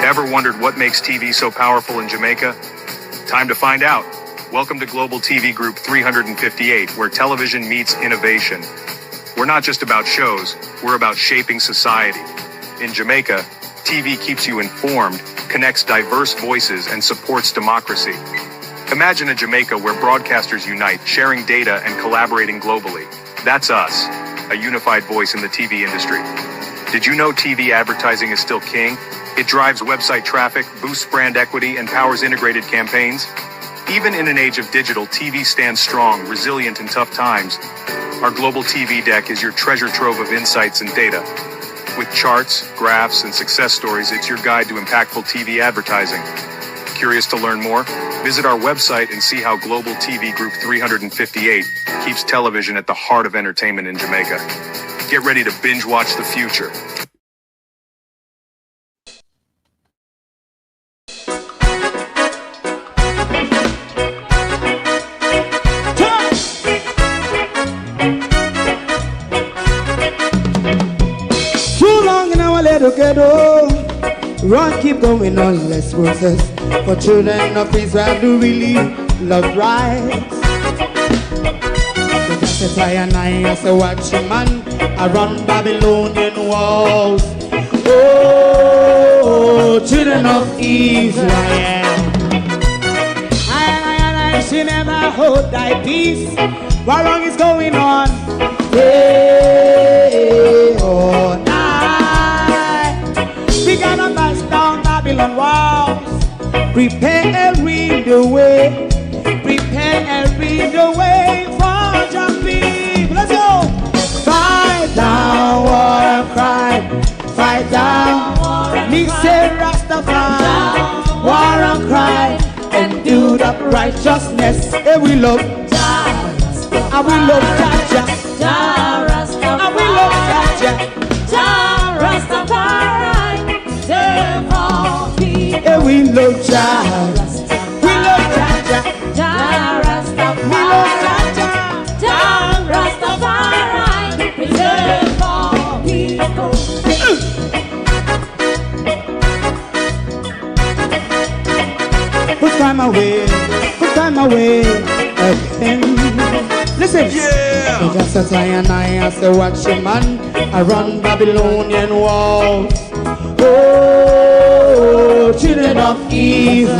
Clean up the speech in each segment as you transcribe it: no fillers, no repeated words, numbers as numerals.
Ever wondered what makes TV so powerful in Jamaica? Time to find out. Welcome to Global TV Group 358, where television meets innovation. We're not just about shows, we're about shaping society. In Jamaica, TV keeps you informed, connects diverse voices, and supports democracy. Imagine a Jamaica where broadcasters unite, sharing data and collaborating globally. That's us, a unified voice in the TV industry. Did you know TV advertising is still king? It drives website traffic, boosts brand equity, and powers integrated campaigns. Even in an age of digital, TV stands strong, resilient in tough times. Our Global TV Deck is your treasure trove of insights and data. With charts, graphs, and success stories, it's your guide to impactful TV advertising. Curious to learn more? Visit our website and see how Global TV Group 358 keeps television at the heart of entertainment in Jamaica. Get ready to binge watch the future. Together, run, keep going on, let's process. For children of Israel do really love rights. So just as I and I as a watching man, I run Babylonian walls. Oh, children of Israel, I should never hold thy peace. What wrong is going on? Hey, oh, we gonna bust down Babylon walls. Prepare the way. Prepare the way for your people. Let's go. Fight down war and crime. Fight down war and crime. Me say Rastafari. War and crime. And do the righteousness. And we love Jah. And we love Jah. Jah Rastafari. And we love Jah. Jah Rastafari. And we love Jah. We love Jah. Jah Rastafari. We love Jah. Jah Rastafari. Preserve all people. Put time away. Put time away again. Listen. Yeah. Just as I and I as a watching man, I run Babylonian walls. Oh, children of Israel,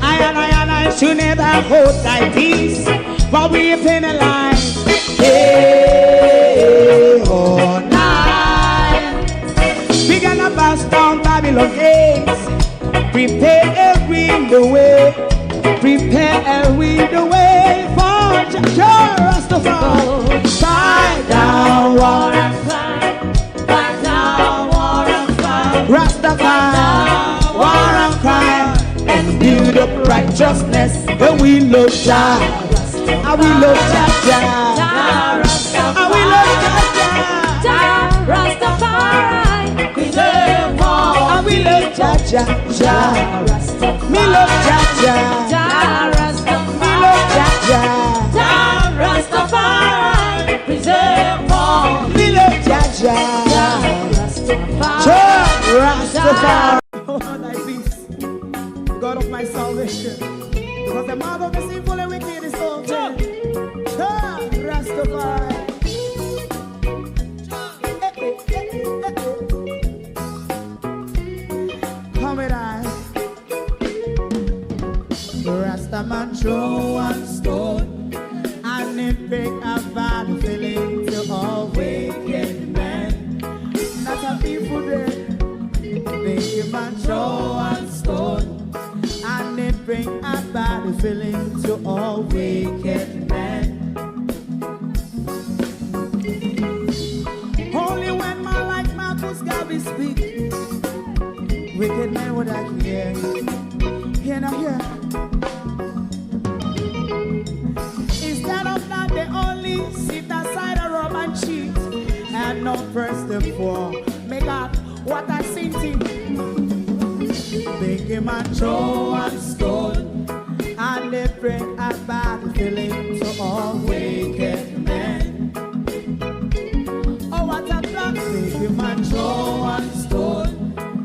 I should never hold thy peace while we penalize. Hey, oh, night. We gonna bust down Babylon gates. Prepare the way. Prepare the way for Jah Rastafari. Fight down war and crime. Rastafari, war and crime, and build up righteousness. And we love Jah, and we love Jah, and we love Jah, Rastafari, preserve all. And we love Jah, me love Jah, me love Jah, Rastafari, preserve all. Me love Jah, Rastafari. Oh, thy peace, God of my salvation, because the mouth of the sinful and wicked is open. Rastafari. Come with I. Rastaman throw one stone, and it break a bad feeling to all wicked men. That's a people there. Make him and throw one stone, and it bring a bad feeling to all wicked men. Only when man like Marcus Garvey speak, wicked men would I hear. Hear now hear. Instead of that, they only sit aside and rub and cheat, and not first and for make God what I seen to make him a throw and stone, and they bring a bad feeling to all wicked men. Oh, what a plan! Make him a throw and stone,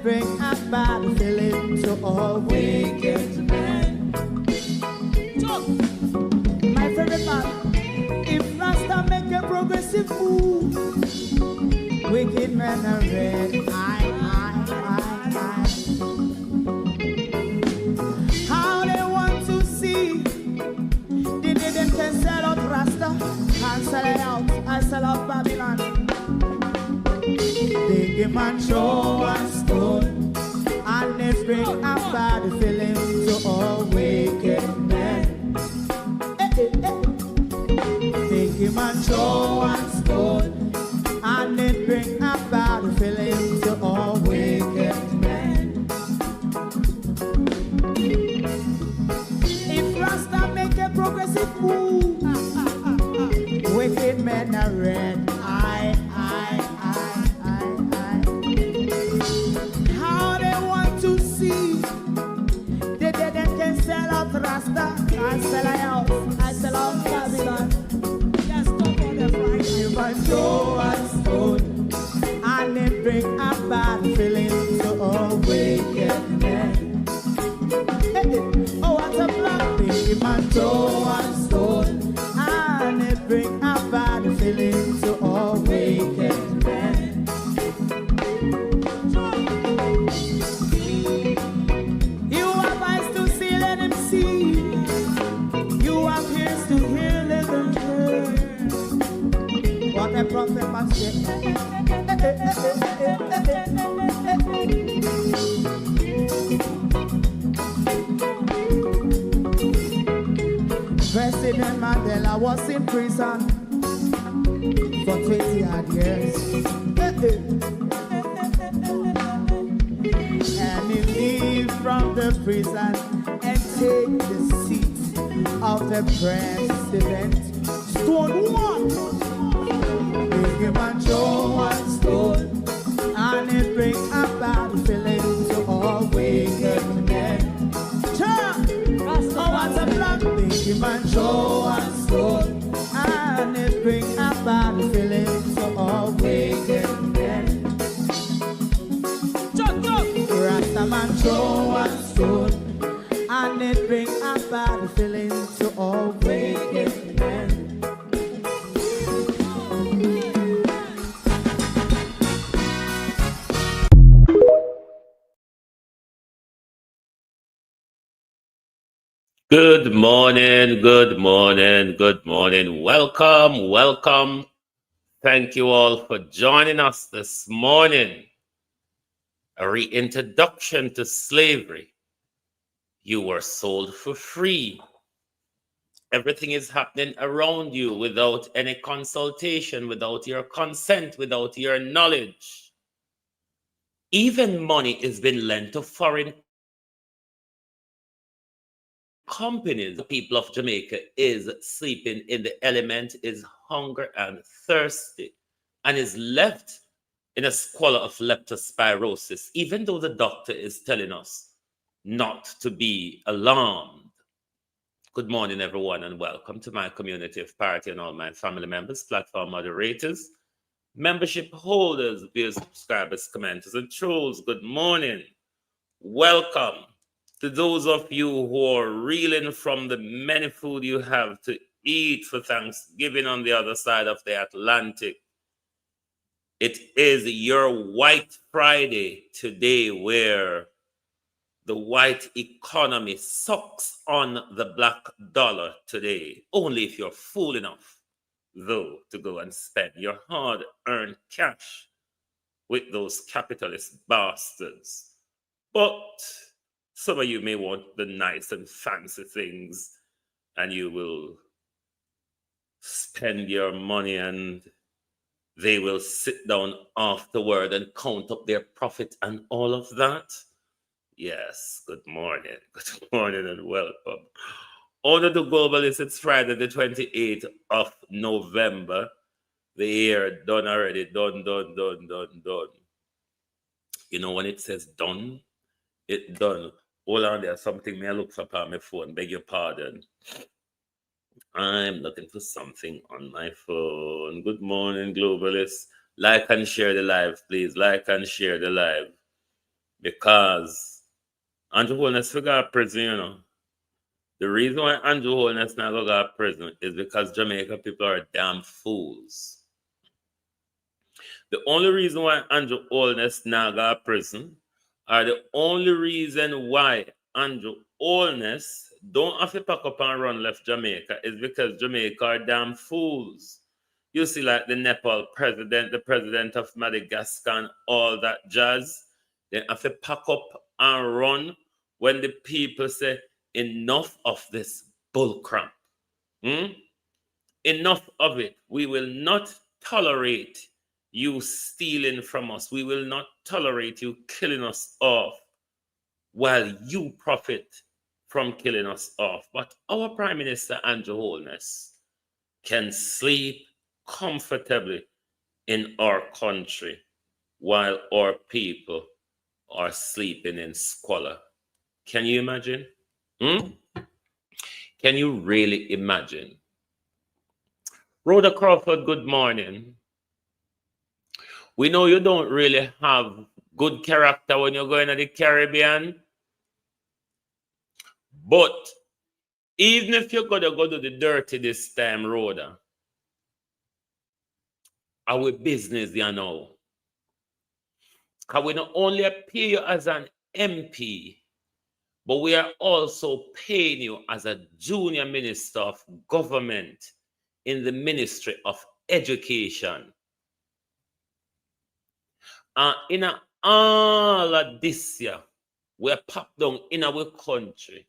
bring a bad feeling to all wicked men. My favorite part, if Rasta make a progressive move, wicked men are red. How they want to see the day them can sell out Rasta and sell it out, I sell out Babylon. Big man show and stone, and they bring a bad feeling to all wicked men. Big man show and stone, and they bring a bad feeling to all wicked men. If Rasta make a progressive move, wicked men are red. How they want to see the dead can sell out Rasta. I sell out Babylon. Just stop on the Friday. Human show and stone, and they bring a bad feeling to all wicked men. Oh, what a black human show and stone, and they bring a bad feeling to all wicked men. You have eyes to see, let him see. You have ears to hear, let them hear. What a prophet must say. President Mandela was in prison for 20 odd years. And he leave from the prison and take the seat of the president. Stone one, big man show and stone, and it bring a bad feeling to all wicked men. Oh, what a black big man show and stone, and it bring a bad feeling to all wicked men. Rasta man show and stone, and it bring a bad feeling to all wicked men. Good morning, good morning, good morning. Welcome, welcome. Thank you all for joining us this morning. A reintroduction to slavery. You were sold for free. Everything is happening around you without any consultation, without your consent, without your knowledge. Even money is being lent to foreign companies. The people of Jamaica is sleeping in the element, is hunger and thirsty, and is left in a squalor of leptospirosis, even though the doctor is telling us not to be alarmed. Good morning, everyone, and welcome to my community of party and all my family members, platform moderators, membership holders, viewers, subscribers, commenters, and trolls. Good morning. Welcome. To those of you who are reeling from the many food you have to eat for Thanksgiving on the other side of the Atlantic, it is your White Friday today, where the white economy sucks on the black dollar today. Only if you're fool enough, though, to go and spend your hard-earned cash with those capitalist bastards. But some of you may want the nice and fancy things, and you will spend your money, and they will sit down afterward and count up their profit and all of that. Yes, good morning. Good morning and welcome. Honor to Globalist, it's Friday the 28th of November. The year done already. Done. You know when it says done, it done. Hold on, there's something may I look for on my phone. Beg your pardon. I'm looking for something on my phone. Good morning, Globalists. Like and share the live, please. Like and share the live. Because Andrew Holness figure prison, you know. The reason why Andrew Holness not go to prison is because Jamaica people are damn fools. The only reason why Andrew Holness not go to prison, or the only reason why Andrew Holness don't have to pack up and run left Jamaica is because Jamaica are damn fools. You see, like the Nepal president, the president of Madagascar, and all that jazz, they have to pack up and run when the people say, enough of this bullcrap. Enough of it. We will not tolerate you stealing from us. We will not tolerate you killing us off while you profit from killing us off. But our Prime Minister, Andrew Holness, can sleep comfortably in our country while our people are sleeping in squalor. Can you imagine? Can you really imagine? Rhoda Crawford, good morning. We know you don't really have good character when you're going to the Caribbean. But even if you're going to go do the dirty this time, Rhoda, our business, you know. Because we not only pay you as an MP, but we are also paying you as a junior minister of government in the Ministry of Education. And in all of this year, we are popped down in our country.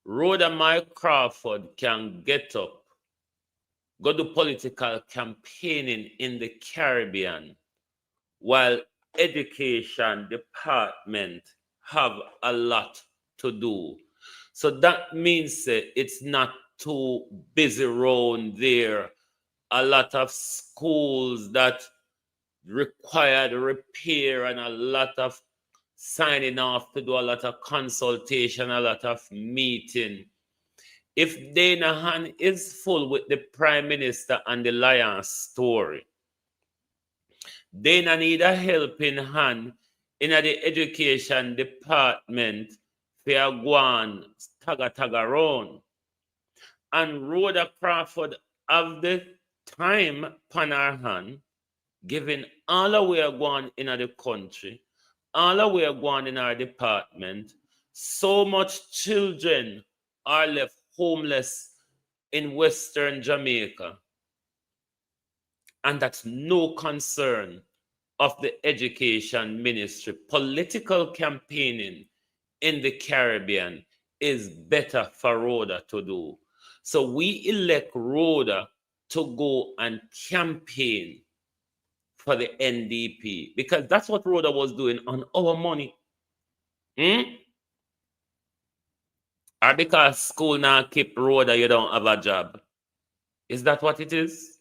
Rhoda Mike Crawford can get up, go do political campaigning in the Caribbean, while education department have a lot to do. So that means it's not too busy around there. A lot of schools that required repair and a lot of signing off to do a lot of consultation, a lot of meeting. If Dana hand is full with the Prime Minister and the Lion story, Dana need a helping hand in the education department for go on taga around. And Rhoda Crawford have the time upon her hand, giving all the way going in the country, all the way going in our department. So much children are left homeless in Western Jamaica. And that's no concern of the education ministry. Political campaigning in the Caribbean is better for Rhoda to do. So we elect Rhoda to go and campaign for the NDP because that's what Rhoda was doing on our money. Or because school now keep Rhoda, you don't have a job. Is that what it is?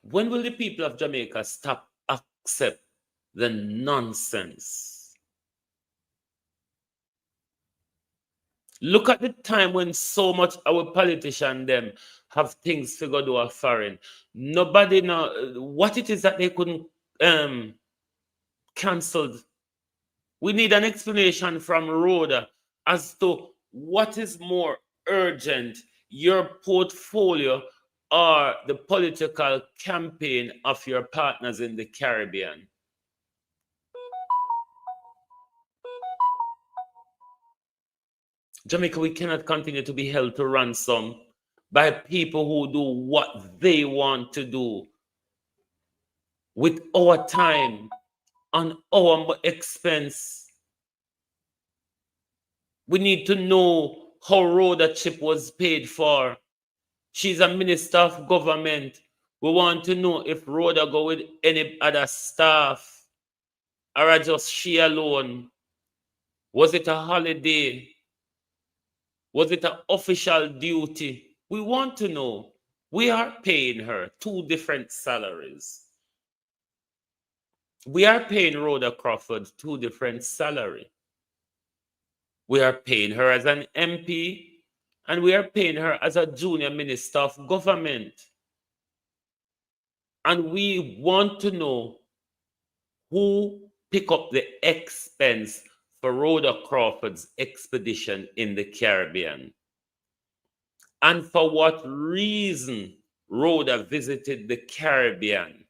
When will the people of Jamaica stop accept the nonsense? Look at the time when so much our politicians them have things to go do a foreign. Nobody know what it is that they couldn't cancelled. We need an explanation from Rhoda as to what is more urgent, your portfolio or the political campaign of your partners in the Caribbean. Jamaica, we cannot continue to be held to ransom by people who do what they want to do with our time on our expense. We need to know how Rhoda Chip was paid for. She's a minister of government. We want to know if Rhoda go with any other staff or just she alone. Was it a holiday? Was it an official duty? We want to know. We are paying her 2 different salaries. We are paying Rhoda Crawford 2 different salaries. We are paying her as an MP and we are paying her as a junior minister of government. And we want to know who pick up the expense for Rhoda Crawford's expedition in the Caribbean. And for what reason Rhoda visited the Caribbean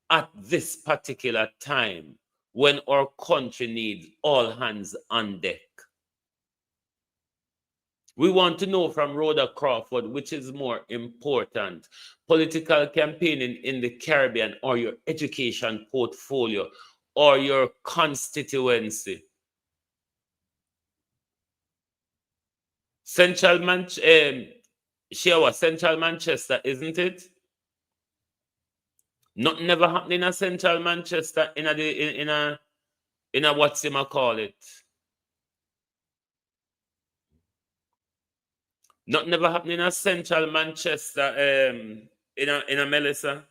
at this particular time when our country needs all hands on deck. We want to know from Rhoda Crawford which is more important, political campaigning in the Caribbean or your education portfolio or your constituency. Central Manchester, isn't it? Nothing never happening in Central Manchester in a what's him call it. Nothing never happening in Central Manchester in a Melissa.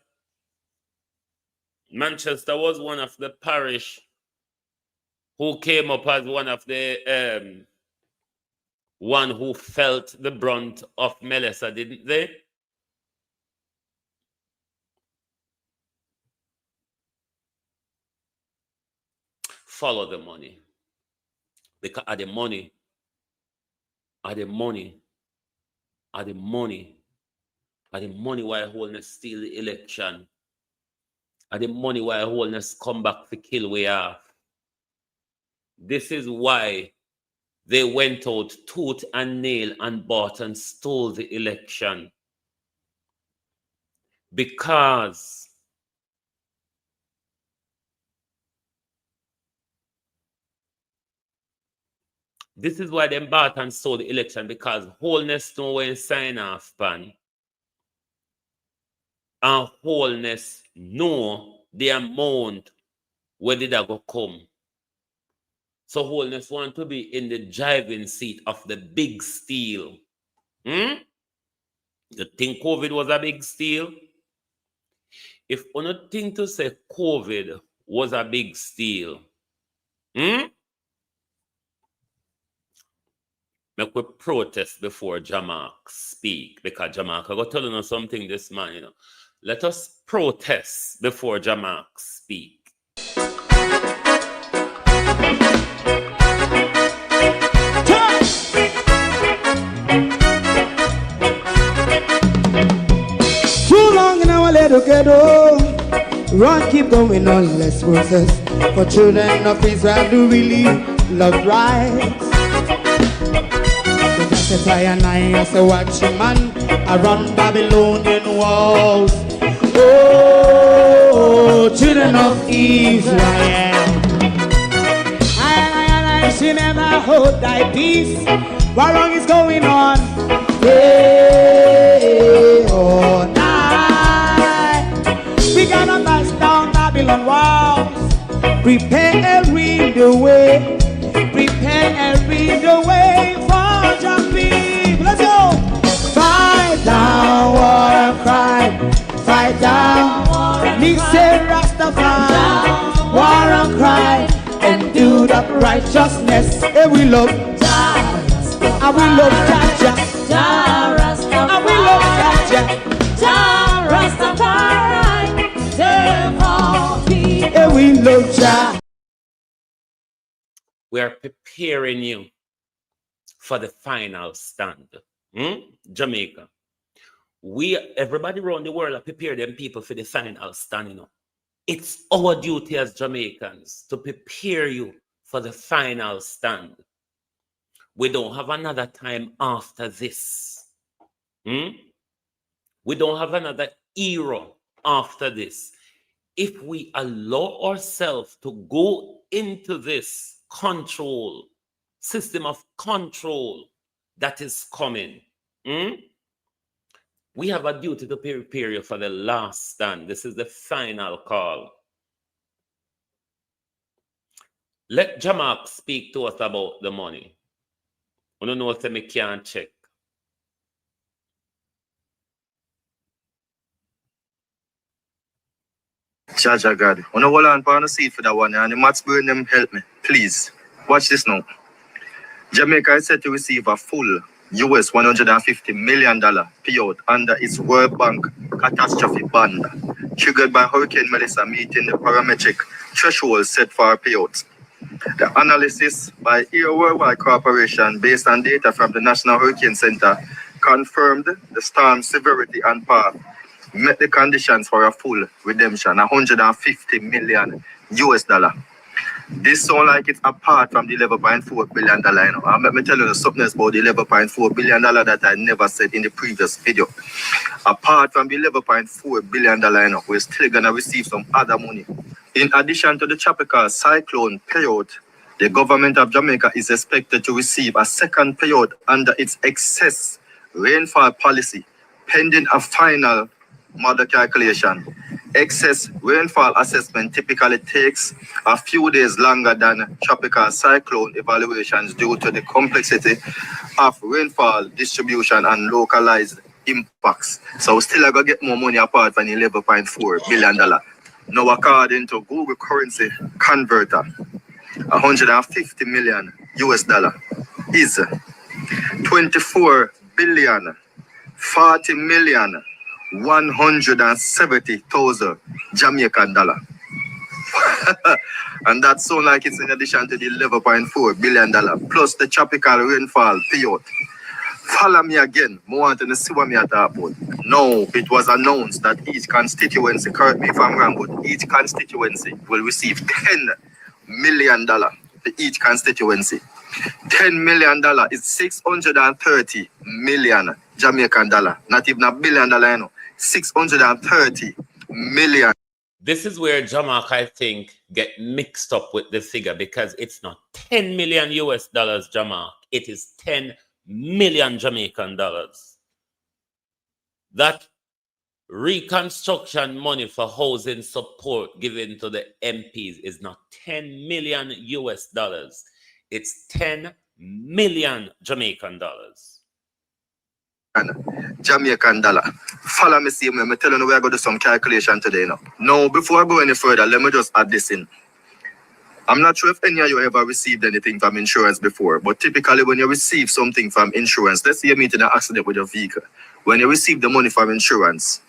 Manchester was one of the parish who came up as one of the one who felt the brunt of Melissa, didn't they? Follow the money. Because the money why Holness steal the election. The money why Holness come back to kill we off. This is why they went out tooth and nail and bought and stole the election. Because this is why they bought and stole the election, because Holness know when sign off pan. And Holness know the amount where did I go come. So Holness want to be in the driving seat of the big steal. You think COVID was a big steal? If you don't think to say COVID was a big steal, make we protest before Jamaica speak, because Jamaica got telling us something this man, you know. Let us protest before Jamaica speak. Too long in our little ghetto, run keep going on, let's protest for children of Israel who really love rights. So that's why I as a watching man around Babylonian walls. Oh, children of Israel, I should never hold thy peace. What wrong is going on? Hey, oh, night. We gotta bust down Babylon walls. Prepare the way. Prepare the way for your people. Let's go. Fight down, war and cry. Fight down, Nixon Rastafari. War and cry and do the righteousness. And we love Jah. And we love Jah. And we love Jah. Rastafari. And we love Jah. We are preparing you for the final stand. Jamaica. Everybody around the world are preparing them people for the final stand, you know. It's our duty as Jamaicans to prepare you for the final stand. We don't have another time after this. We don't have another era after this. If we allow ourselves to go into this system of control that is coming, we have a duty to prepare you for the last stand. This is the final call. Let Jamak speak to us about the money. I don't know what I can't check. Jaja God, when I hold on for the seat for that one, and the maths burn them help me. Please, watch this now. Jamaica is set to receive a full US $150 million payout under its World Bank catastrophe bond. triggered by Hurricane Melissa meeting the parametric threshold set for payouts. The analysis by Air Worldwide Corporation based on data from the National Hurricane Center confirmed the storm severity and path met the conditions for a full redemption, $150 million. This sound like it's apart from the $11.4 billion. You know. Let me tell you something else about the $11.4 billion that I never said in the previous video. Apart from the $11.4 billion, you know, we're still going to receive some other money. In addition to the tropical cyclone payout, the government of Jamaica is expected to receive a second payout under its excess rainfall policy, pending a final model calculation. Excess rainfall assessment typically takes a few days longer than tropical cyclone evaluations due to the complexity of rainfall distribution and localized impacts. So we still going to get more money apart from the $11.4 billion. Now, according to Google currency converter, $150 million is 24 billion 40 million 170,000 Jamaican dollar. And that sounds like it's in addition to the $11.4 billion plus the tropical rainfall payout. Follow me again. I want to see what I talk about. No, it was announced that each constituency, correct me if I'm wrong, but each constituency will receive $10 million for each constituency. $10 million is 630 million Jamaican dollar. Not even $1 billion, you know. 630 million. This is where Jamaica, I think, get mixed up with the figure because it's not 10 million US dollars, Jamaica. It is 10 million Jamaican dollars. That reconstruction money for housing support given to the MPs is not 10 million US dollars. It's 10 million Jamaican dollars. Jamaican dollar. Follow me, see, I'm telling you we're going to do some calculation today now. Now, before I go any further, let me just add this in. I'm not sure if any of you ever received anything from insurance before, but typically when you receive something from insurance, let's say you meet in an accident with your vehicle. When you receive the money from insurance,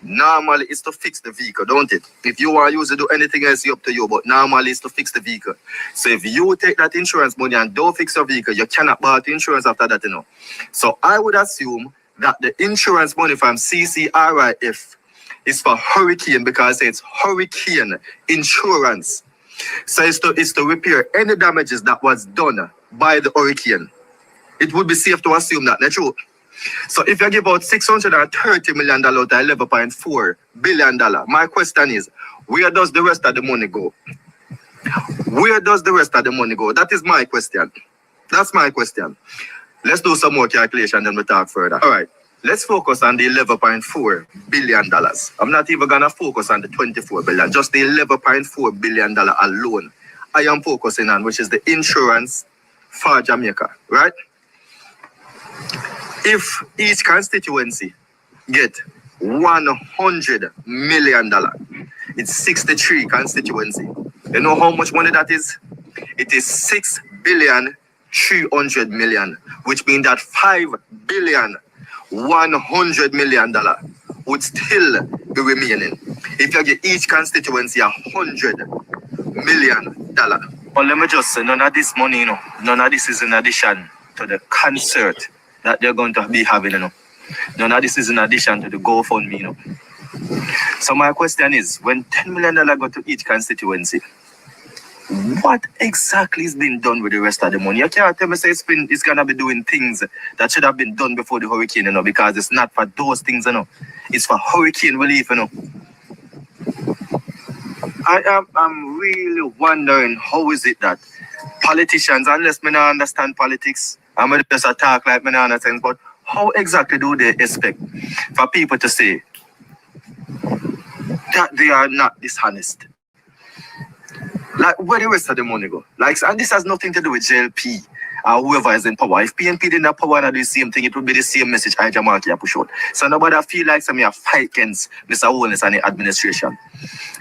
normally it's to fix the vehicle, don't it? If you want to use it, do anything else, it's up to you, but normally it's to fix the vehicle. So if you take that insurance money and don't fix your vehicle, you cannot buy the insurance after that, you know. So I would assume that the insurance money from CCRIF is for hurricane because it's hurricane insurance. So it's to repair any damages that was done by the hurricane. It would be safe to assume that, not true. So if you give out $630 million to $11.4 billion, my question is, where does the rest of the money go? Where does the rest of the money go? That is my question. That's my question. Let's do some more calculation, then we'll talk further. All right, let's focus on the $11.4 billion. I'm not even going to focus on the $24 billion, just the $11.4 billion alone. I am focusing on, which is the insurance for Jamaica, right? If each constituency get $100 million, it's 63 constituency. You know how much money that is? It is $6.3 billion, which means that $5.1 billion would still be remaining. If you give each constituency $100 million. But let me just say, none of this money, you know, none of this is in addition to the concert that they're going to be having, you know. None of this is in addition to the GoFundMe, you know. So my question is, when $10 million go to each constituency, what exactly is being done with the rest of the money? You can't tell me say it's going to be doing things that should have been done before the hurricane, you know, because it's not for those things, you know. It's for hurricane relief, you know. I'm really wondering how is it that politicians, unless me not understand politics, I'm going to just talk like me not understand, but how exactly do they expect for people to say that they are not dishonest? Like, where the rest of the money go? Like, and this has nothing to do with JLP or whoever is in power. If PNP didn't have power and do the same thing, it would be the same message I Jamaica push out. So nobody feel like some have fight against Mr. Holness and the administration.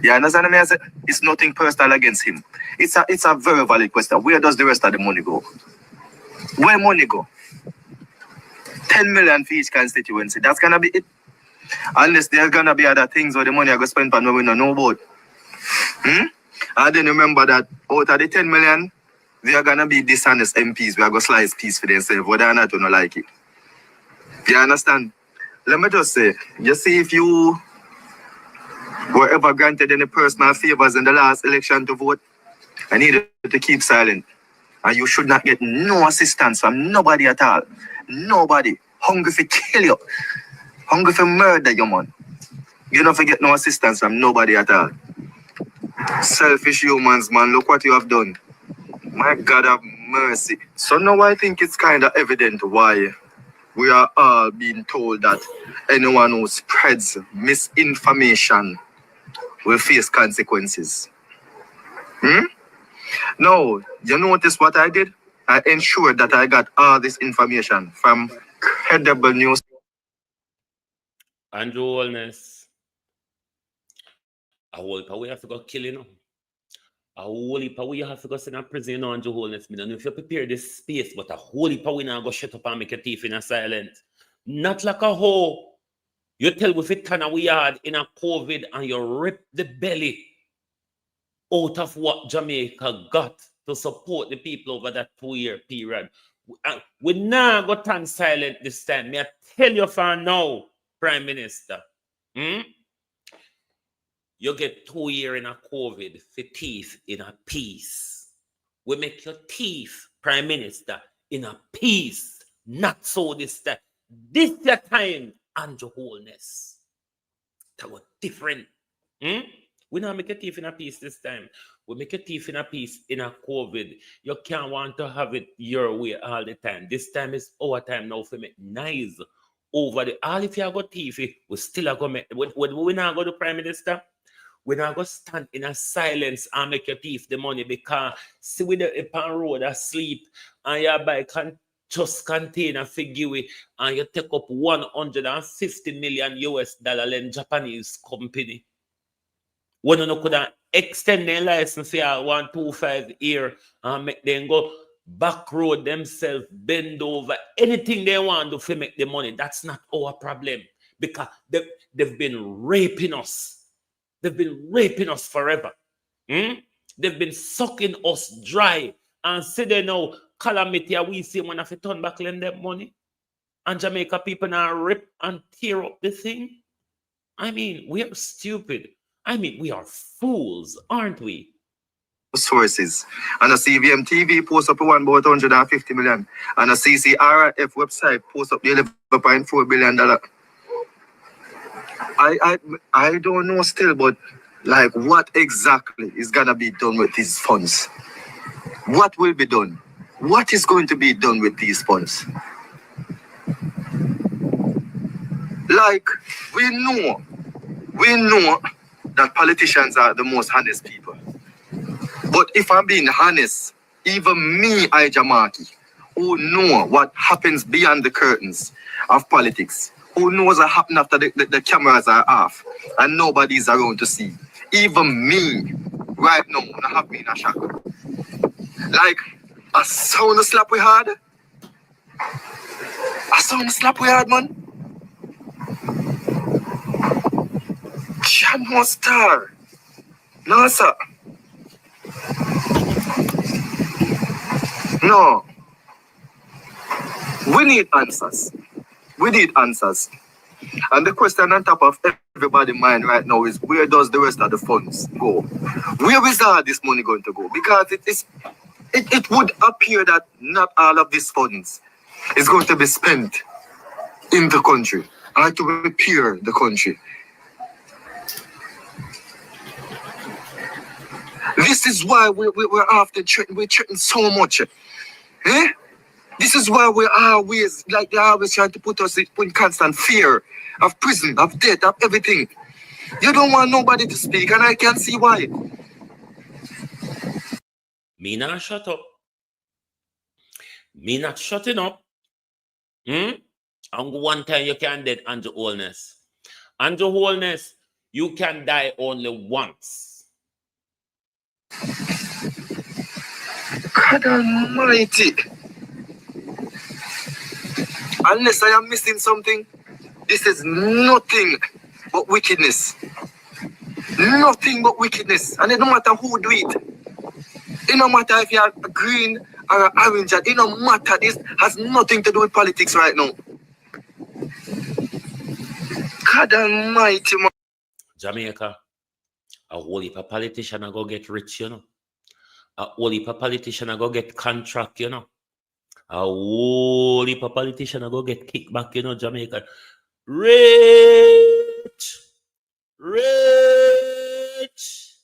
You understand what I say? It's nothing personal against him. It's a very valid question. Where does the rest of the money go? Where money go? 10 million for each constituency. That's gonna be it. Unless there's gonna be other things where the money I go spend on we don't know about. And then remember that out of the 10 million, there are gonna be dishonest MPs we are gonna slice piece for themselves, whether or not you don't like it. You understand? Let me just say, you see, if you were ever granted any personal favors in the last election to vote, I need you to keep silent. And you should not get no assistance from nobody at all. Nobody. Hungry for kill you. Hungry for murder you, man. You don't forget no assistance from nobody at all. Selfish humans, man. Look what you have done. My God have mercy. So now I think it's kind of evident why we are all being told that anyone who spreads misinformation will face consequences. Now, you notice what I did? I ensured that I got all this information from credible news. Andrew Holness. A whole heap we have to go kill, you know. A whole heap we have to go send a prison, you know, Andrew Holness. I don't know if you prepare this space, but a whole heap we now go shut up and make your teeth in a silent. Not like a hoe. You tell with it kind of we had in a COVID and you rip the belly out of what Jamaica got to support the people over that 2-year period. We now got turn silent this time. May I tell you for now, Prime Minister. You get 2 years in a COVID for teeth in a peace. We make your teeth, Prime Minister, in a peace. Not so this time. This your time, Andrew Holness. That was different. We not make your teeth in a piece this time. We make your teeth in a piece in a COVID. You can't want to have it your way all the time. This time is our time now for make nice over the all. If you got teeth, we still are going to make. When we now go to Prime Minister, we now go stand in a silence and make your teeth the money because see with the upon road asleep and your bike can just contain a figure and you take up 150 million US dollar in Japanese company. When you could extend their license here 125 year and make them go back road themselves, bend over, anything they want to make the money. That's not our problem because they've been raping us. They've been raping us forever. They've been sucking us dry. And see they know calamity we see when I turn back lend them money. And Jamaica people now rip and tear up the thing. I mean, we are stupid. I mean, we are fools, aren't we? Sources. And a CVM TV posts up one about 150 million. And a CCRF website posts up the $11.4 billion. I don't know still, but like what exactly is gonna be done with these funds? What will be done? What is going to be done with these funds? Like we know that politicians are the most honest people. But if I'm being honest, even me, Jamaki, who know what happens beyond the curtains of politics, who knows what happens after the cameras are off and nobody's around to see, even me, right now, I have been in a shock. Like, a sound slap we had? A sound slap we had, man? Chamo Star. No, sir. No. We need answers. We need answers. And the question on top of everybody's mind right now is, where does the rest of the funds go? Where is all this money going to go? Because it would appear that not all of these funds is going to be spent in the country or to repair the country. This is why we're often threatened so much. This is why we're always, like they're always trying to put us in constant fear of prison, of death, of everything. You don't want nobody to speak, and I can see why. Me not shut up. Me not shutting up. And one time you can dead, Andrew Holness. Andrew Holness, you can die only once. God almighty. Unless I am missing something, This is nothing but wickedness. Nothing but wickedness. And it no matter who do it. It no matter if you are green or orange. It no matter. This has nothing to do with politics right now. God almighty, man. Jamaica, a whole heap of politician a go get rich, you know. A whole heap of politician a go get contract, you know. A whole heap of politician a go get kickback, you know, Jamaica. Rich! Rich!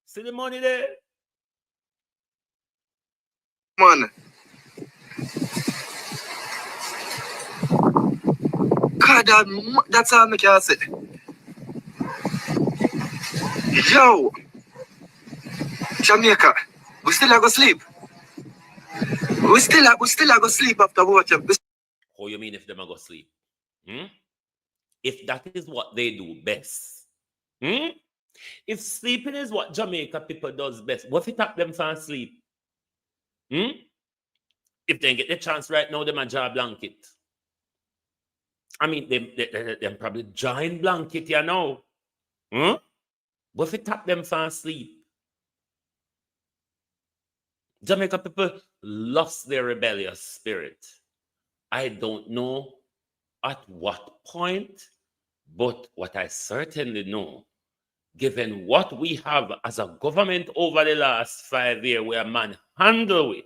See the money there? Man. God, that's all I can say. Yo! Jamaica, we still are going to sleep. We still are going to sleep after watching. How you mean if them are going to sleep? If that is what they do best. If sleeping is what Jamaica people does best, what if it tap them from sleep? If they get the chance right now, them a jaw blanket. I mean, them probably giant blanket, you know. What if it tap them from sleep? Jamaica people lost their rebellious spirit. I don't know at what point, but what I certainly know, given what we have as a government over the last 5 years, where man handle it,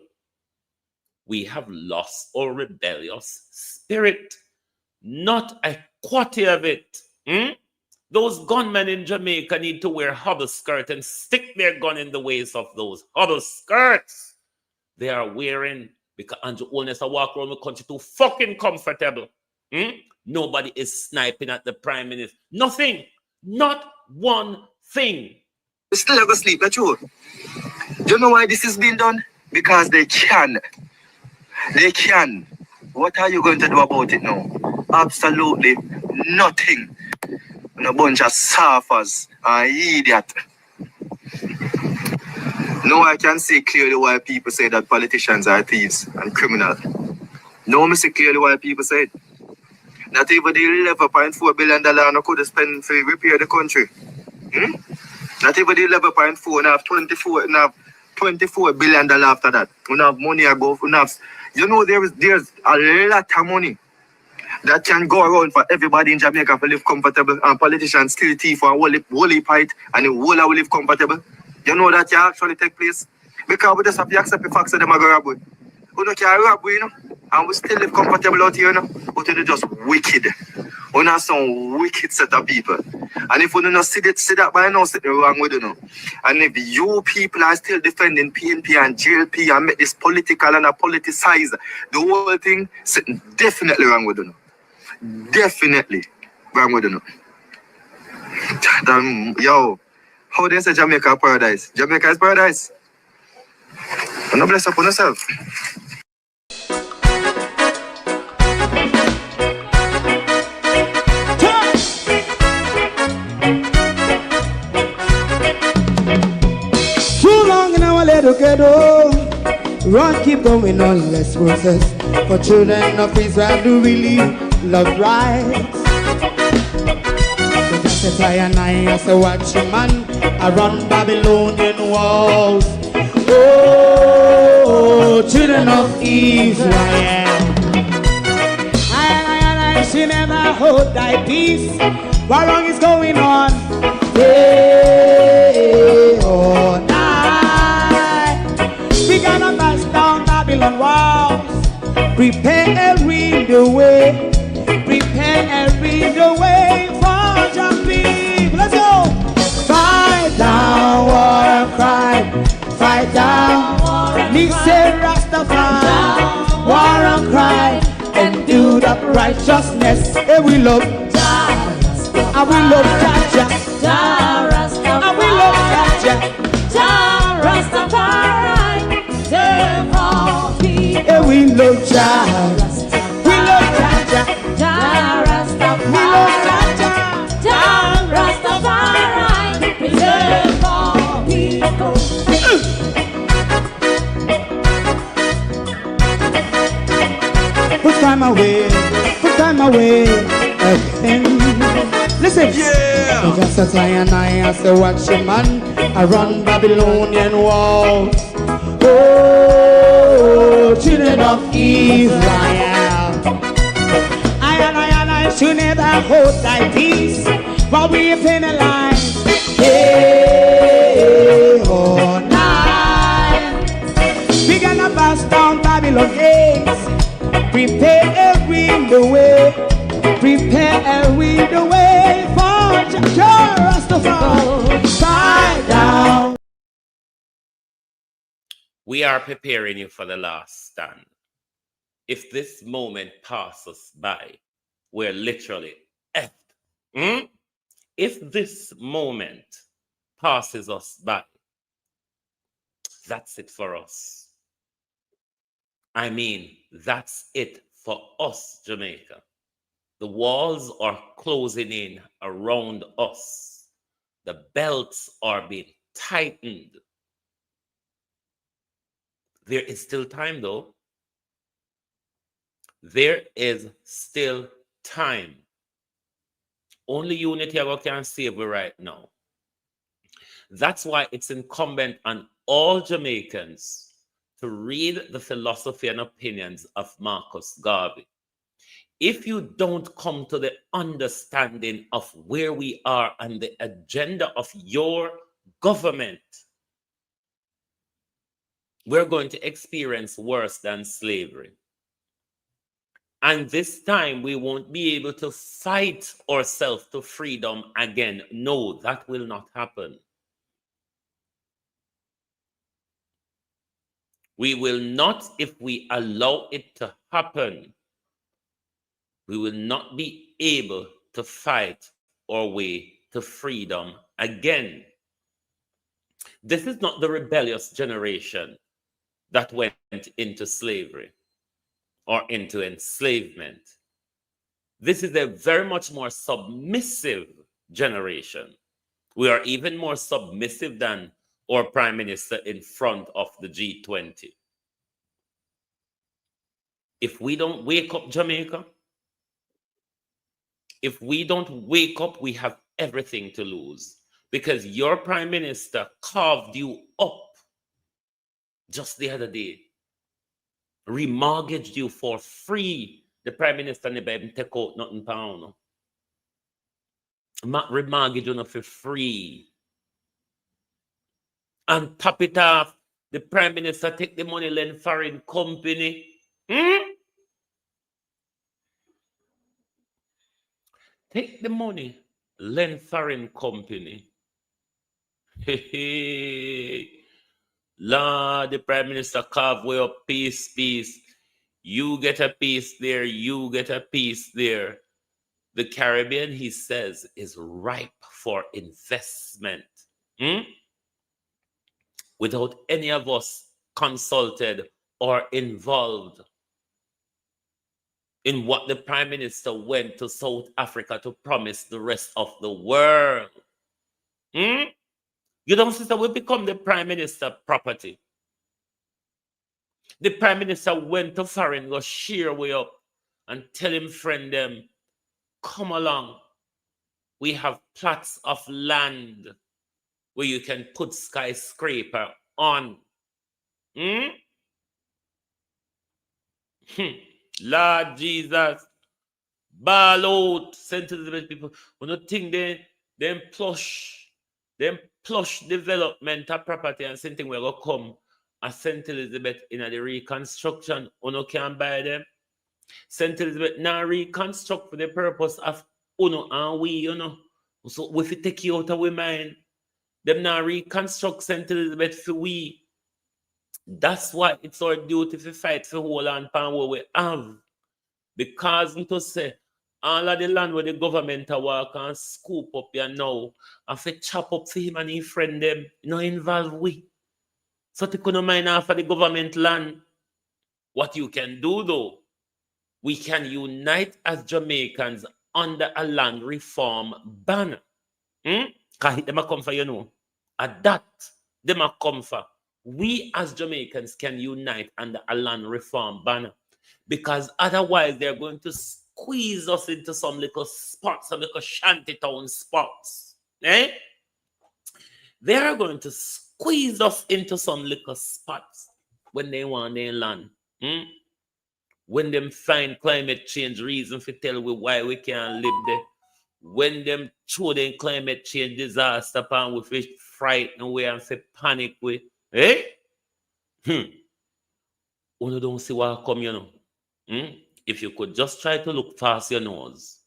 we have lost our rebellious spirit. Not a quarter of it. Those gunmen in Jamaica need to wear hobble skirt and stick their gun in the waist of those hobble skirts they are wearing, because Andrew Holness walk around the country too fucking comfortable. Nobody is sniping at the Prime Minister. Nothing. Not one thing. We still have to sleep, that's true. Do you know why this is being done? Because they can. They can. What are you going to do about it now? Absolutely nothing. And a bunch of surfers and idiot. Now I can see clearly why people say that politicians are thieves and criminals. Now I see clearly why people say it. Not even the $11.4 billion I could have spent to repair the country. Not even the 11.4 and have 24 billion dollars after that. We have money above. You know, there's a lot of money that can go around for everybody in Jamaica to live comfortable, and politicians still thief for a whole fight and the whole will live comfortable. You know that can actually take place? Because we just have to accept the facts that them are going to rob we. We don't care rob we, you know, and we still live comfortable out here, you know. But they're just wicked. We have some wicked set of people. And if we don't see that by now, something wrong with you know. And if you people are still defending PNP and GLP and make this political and a politicize the whole thing, something definitely wrong with you know. Definitely wrong with you know. Yo, how they say Jamaica paradise? Jamaica is paradise. And no bless upon yourself. Ghetto, run, keep going on, less process. For children of Israel do really love rights. So just say I and I say watch a man around Babylonian walls. Oh, children of Israel, I she never hold thy peace. What wrong is going on? Hey, oh, we gonna bust down Babylon walls. Prepare and read the way. Prepare and read the way for your people. Let's go. Fight down, war and crime. Fight down, listen Rastafari. War and crime and do the righteousness. And we love Jah. And we love Jah. Jah Rastafari. And we love Jah. Jah Rastafari. And we love Jah. We love Jah. Jah Rastafari. We love Jah. Jah Rastafari. We live for people. Put time away. Put time away. says I say watch your man, I run Babylonian walls. Oh, children of Israel, I should never hold thy peace, for we penalize. Hey, oh, night. We gonna bust down Babylon gates, prepare the way, prepare the way for Rastafari. Side down. We are preparing you for the last stand. If this moment passes by, we're literally effed. If this moment passes us by, that's it for us. I mean, that's it for us, Jamaica. The walls are closing in around us. The belts are being tightened. There is still time, though. There is still time. Only unity can save we right now. That's why it's incumbent on all Jamaicans to read the philosophy and opinions of Marcus Garvey. If you don't come to the understanding of where we are and the agenda of your government, we're going to experience worse than slavery. And this time we won't be able to fight ourselves to freedom again. No, that will not happen. We will not, if we allow it to happen, we will not be able to fight our way to freedom again. This is not the rebellious generation that went into slavery or into enslavement. This is a very much more submissive generation. We are even more submissive than our prime minister in front of the G20. If we don't wake up, Jamaica, if we don't wake up, we have everything to lose, because your prime minister carved you up just the other day, remortgaged you for free. The prime minister never even take out nothing pound. Remortgage you for free. And top it off, the prime minister take the money, lend foreign company. Take the money, lend foreign company. Lord, the prime minister carve way up peace. You get a piece there, you get a piece there. The Caribbean, he says, is ripe for investment. Without any of us consulted or involved in what the prime minister went to South Africa to promise the rest of the world. You don't see that we become the prime minister property. The prime minister went to foreign, go sheer way up and tell him friend them, come along. We have plots of land where you can put skyscraper on. Lord Jesus, ball out, St. Elizabeth people. When you think them plush development of property and something will go come at St. Elizabeth in the reconstruction, you can buy them. St. Elizabeth now reconstruct for the purpose of uno and we, you know. So if you take you out of our mind, them now reconstruct St. Elizabeth for we. That's why it's our duty to fight for whole and pan what we have. Because we to say all of the land where the government are walk and scoop up here now and fi chop up for him and his friend them, no involve we. So to couldn't mind half of the government land. What you can do though, we can unite as Jamaicans under a land reform banner. Because them a come for, you know. At that, them a come for. We as Jamaicans can unite under a land reform banner. Because otherwise they're going to squeeze us into some little spots, some little shanty town spots. Eh? They are going to squeeze us into some little spots when they want their land. When them find climate change reason for tell we why we can't live there. When them throw them climate change disaster upon we fish frightened we and say panic we. Eh? You don't see what come, you know. If you could just try to look past your nose.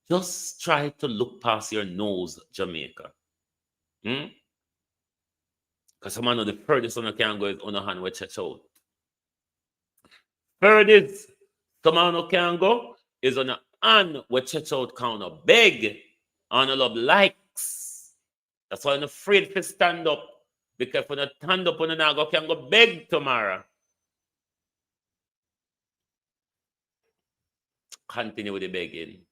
Just try to look past your nose, Jamaica. Because someone of the furthest one can go is on a hand with church out. Furthest someone who can go is on a hand with church out count of beg and a love likes. That's why I'm afraid to stand up. Because when you stand up on the nago can go beg tomorrow. Continue with the begging.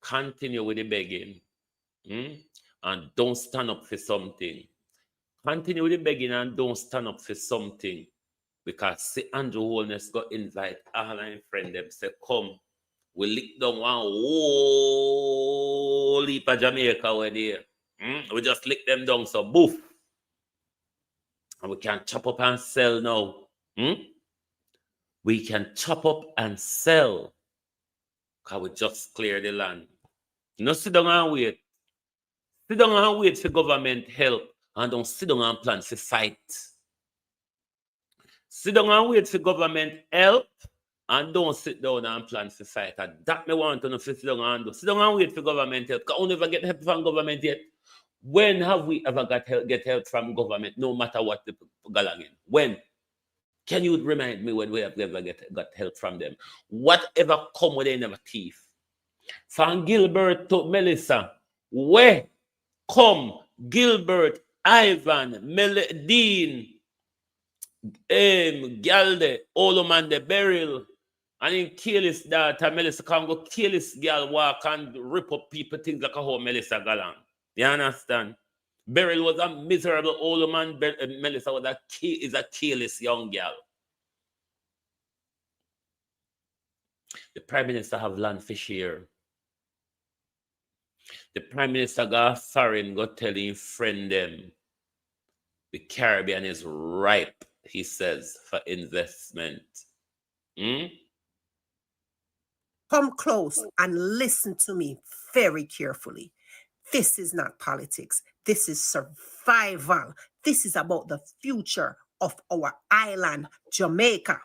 Continue with the begging. And don't stand up for something. Continue with the begging and don't stand up for something. Because see Andrew Holness got invite all our friends them say come. We lick down one whole heap of Jamaica where there. We just lick them down so boof. And we can chop up and sell now. We can chop up and sell. Because we just clear the land. No sit down and wait. Sit down and wait for government help. And don't sit down and plan for fight. Sit down and wait for government help. And don't sit down and plan for fight. And that me want to know if sit down and do. Sit down and wait for government help. Because we never get help from government yet. When have we ever get help from government? No matter what the galang in. When? Can you remind me when we have ever got help from them? Whatever come with they never thief. From Gilbert to Melissa, where come Gilbert, Ivan, Dean, Galde, Olomande, Beryl, and in kill his daughter, Melissa can go kill his girl, walk and rip up people, things like how Melissa galang. You understand? Beryl was a miserable old man. Melissa was is a careless young girl. The Prime Minister have land fish here. The Prime Minister got foreign, go tell him friend them. The Caribbean is ripe, he says, for investment. Come close and listen to me very carefully. This is not politics. This is survival. This is about the future of our island, Jamaica.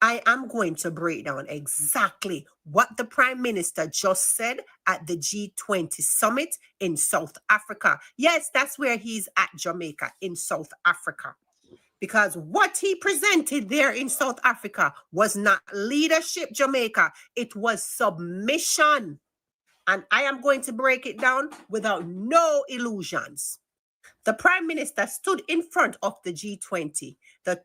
I am going to break down exactly what the Prime Minister just said at the G20 summit in South Africa. Yes, that's where he's at, Jamaica, in South Africa. Because what he presented there in South Africa was not leadership, Jamaica. It was submission. And I am going to break it down without no illusions. The Prime Minister stood in front of the G20, the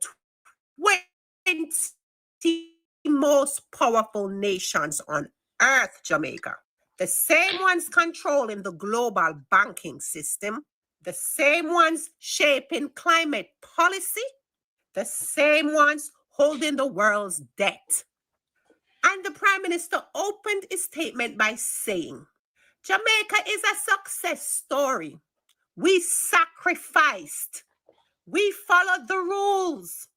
20 most powerful nations on earth, Jamaica. The same ones controlling the global banking system, the same ones shaping climate policy, the same ones holding the world's debt. And the Prime Minister opened his statement by saying, Jamaica is a success story. We sacrificed. We followed the rules.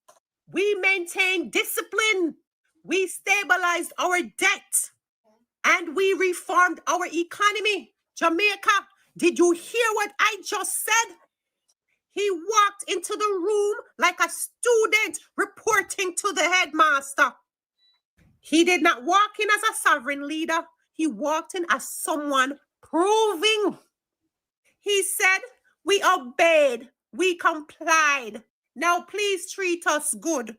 We maintained discipline. We stabilized our debt. And we reformed our economy. Jamaica, did you hear what I just said? He walked into the room like a student reporting to the headmaster. He did not walk in as a sovereign leader. He walked in as someone proving. He said, we obeyed, we complied. Now please treat us good.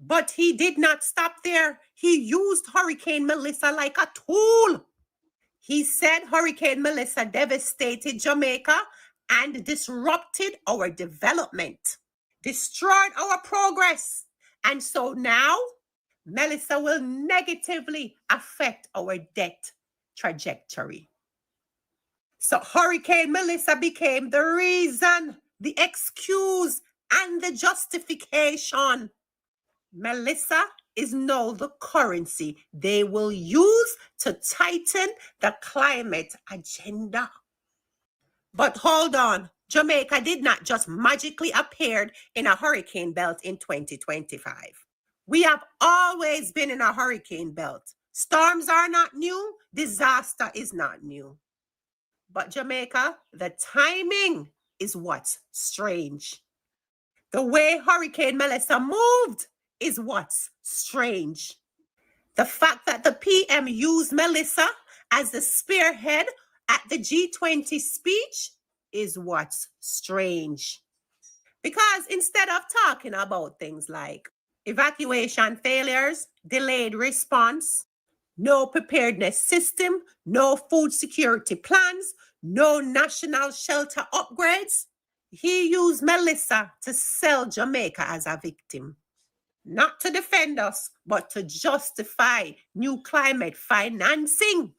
But he did not stop there. He used Hurricane Melissa like a tool. He said Hurricane Melissa devastated Jamaica and disrupted our development, destroyed our progress. And so now, Melissa will negatively affect our debt trajectory. So Hurricane Melissa became the reason, the excuse, and the justification. Melissa is now the currency they will use to tighten the climate agenda. But hold on, Jamaica did not just magically appear in a hurricane belt in 2025. We have always been in a hurricane belt. Storms are not new, disaster is not new. But Jamaica, the timing is what's strange. The way Hurricane Melissa moved is what's strange. The fact that the PM used Melissa as the spearhead at the G20 speech is what's strange. Because instead of talking about things like evacuation failures, delayed response, no preparedness system, no food security plans, no national shelter upgrades, he used Melissa to sell Jamaica as a victim. Not to defend us, but to justify new climate financing.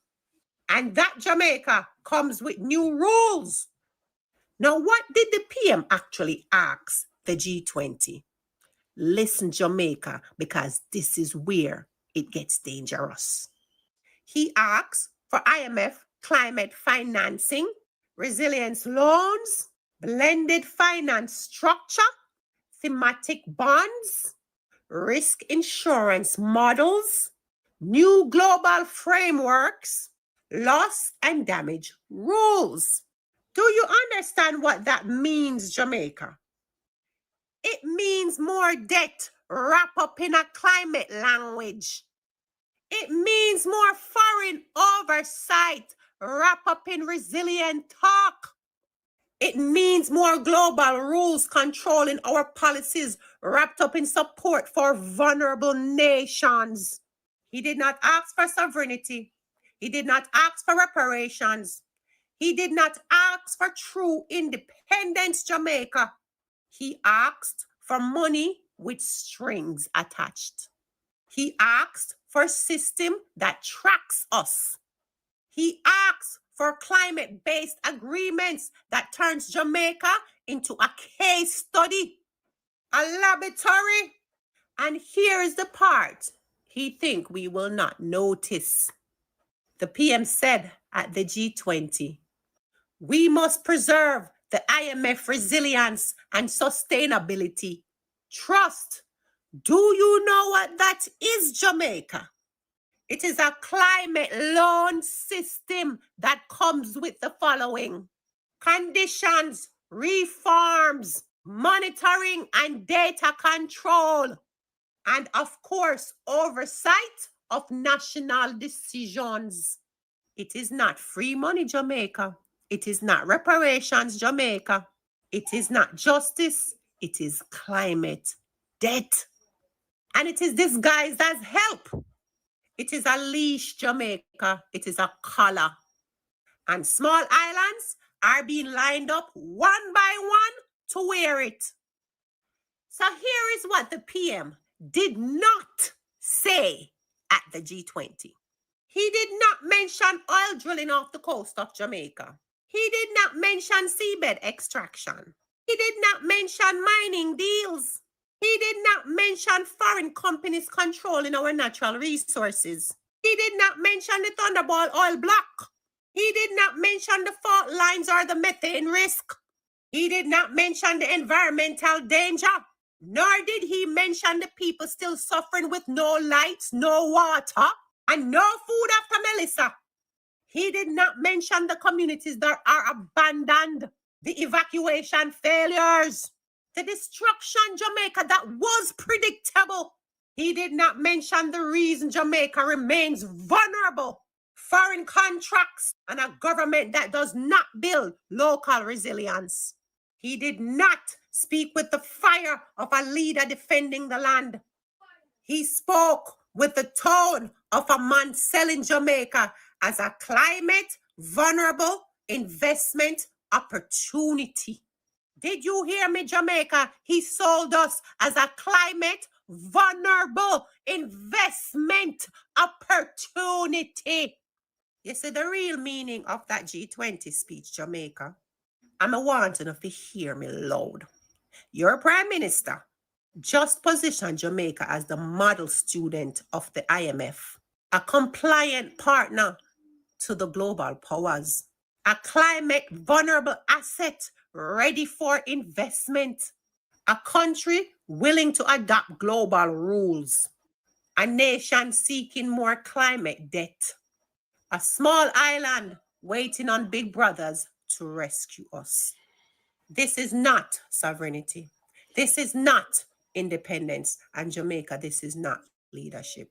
And that Jamaica comes with new rules. Now, what did the PM actually ask the G20? Listen, Jamaica, because this is where it gets dangerous. He asks for IMF climate financing, resilience loans, blended finance structure, thematic bonds, risk insurance models, new global frameworks, loss and damage rules. Do you understand what that means, Jamaica? It means more debt wrapped up in a climate language. It means more foreign oversight wrapped up in resilient talk. It means more global rules controlling our policies wrapped up in support for vulnerable nations. He did not ask for sovereignty. He did not ask for reparations. He did not ask for true independence, Jamaica. He asked for money with strings attached. He asked for a system that tracks us. He asked for climate-based agreements that turns Jamaica into a case study, a laboratory. And here is the part he think we will not notice. The PM said at the G20, we must preserve the IMF resilience and sustainability trust. Do you know what that is, Jamaica? It is a climate loan system that comes with the following: conditions, reforms, monitoring and data control, and of course, oversight of national decisions. It is not free money, Jamaica. It is not reparations, Jamaica. It is not justice. It is climate debt. And it is disguised as help. It is a leash, Jamaica. It is a collar. And small islands are being lined up one by one to wear it. So here is what the PM did not say at the G20. He did not mention oil drilling off the coast of Jamaica. He did not mention seabed extraction. He did not mention mining deals. He did not mention foreign companies controlling our natural resources. He did not mention the Thunderball oil block. He did not mention the fault lines or the methane risk. He did not mention the environmental danger. Nor did he mention the people still suffering with no lights, no water, and no food after Melissa. He did not mention the communities that are abandoned, the evacuation failures, the destruction, Jamaica, that was predictable. He did not mention the reason Jamaica remains vulnerable: foreign contracts and a government that does not build local resilience. He did not speak with the fire of a leader defending the land. He spoke with the tone of a man selling Jamaica as a climate vulnerable investment opportunity. Did you hear me, Jamaica? He sold us as a climate vulnerable investment opportunity. You see the real meaning of that G20 speech, Jamaica? I'm wanting to hear me loud. Your prime minister just position Jamaica as the model student of the IMF, a compliant partner to the global powers, a climate vulnerable asset ready for investment, a country willing to adopt global rules, a nation seeking more climate debt, a small island waiting on big brothers to rescue us. This is not sovereignty. This is not independence. And Jamaica, this is not leadership.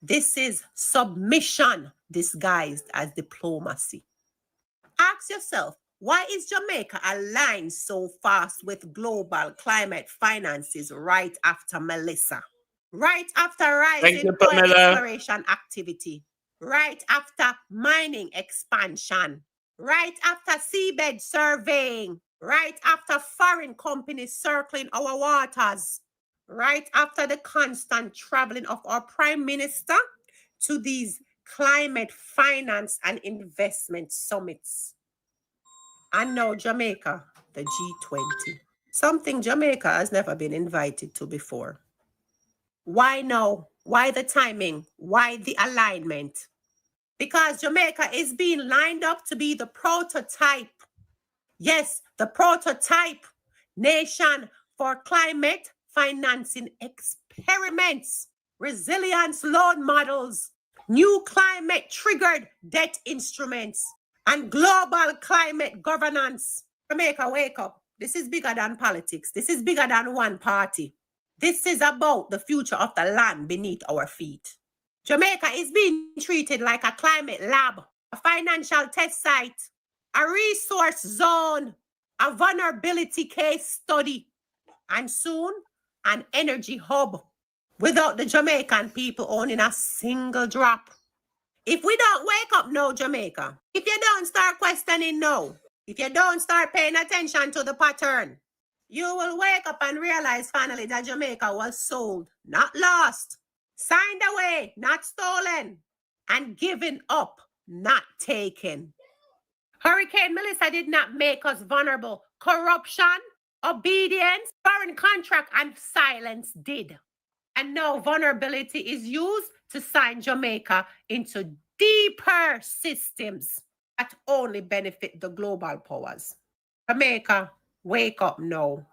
This is submission disguised as diplomacy. Ask yourself, why is Jamaica aligned so fast with global climate finances right after Melissa? Right after rising oil exploration activity? Right after mining expansion? Right after seabed surveying? Right after foreign companies circling our waters? Right after the constant traveling of our Prime Minister to these climate finance and investment summits? And now Jamaica, the G20, something Jamaica has never been invited to before. Why now? Why the timing? Why the alignment? Because Jamaica is being lined up to be the prototype. Yes, the prototype nation for climate financing experiments, resilience loan models, new climate triggered debt instruments, and global climate governance. Jamaica, wake up. This is bigger than politics. This is bigger than one party. This is about the future of the land beneath our feet. Jamaica is being treated like a climate lab, a financial test site, a resource zone, a vulnerability case study, and soon an energy hub without the Jamaican people owning a single drop. If we don't wake up now, Jamaica, if you don't start questioning now, if you don't start paying attention to the pattern, you will wake up and realize finally that Jamaica was sold, not lost, signed away, not stolen, and given up, not taken. Hurricane Melissa did not make us vulnerable. Corruption, obedience, foreign contract, and silence did. And now vulnerability is used to sign Jamaica into deeper systems that only benefit the global powers. Jamaica, wake up now.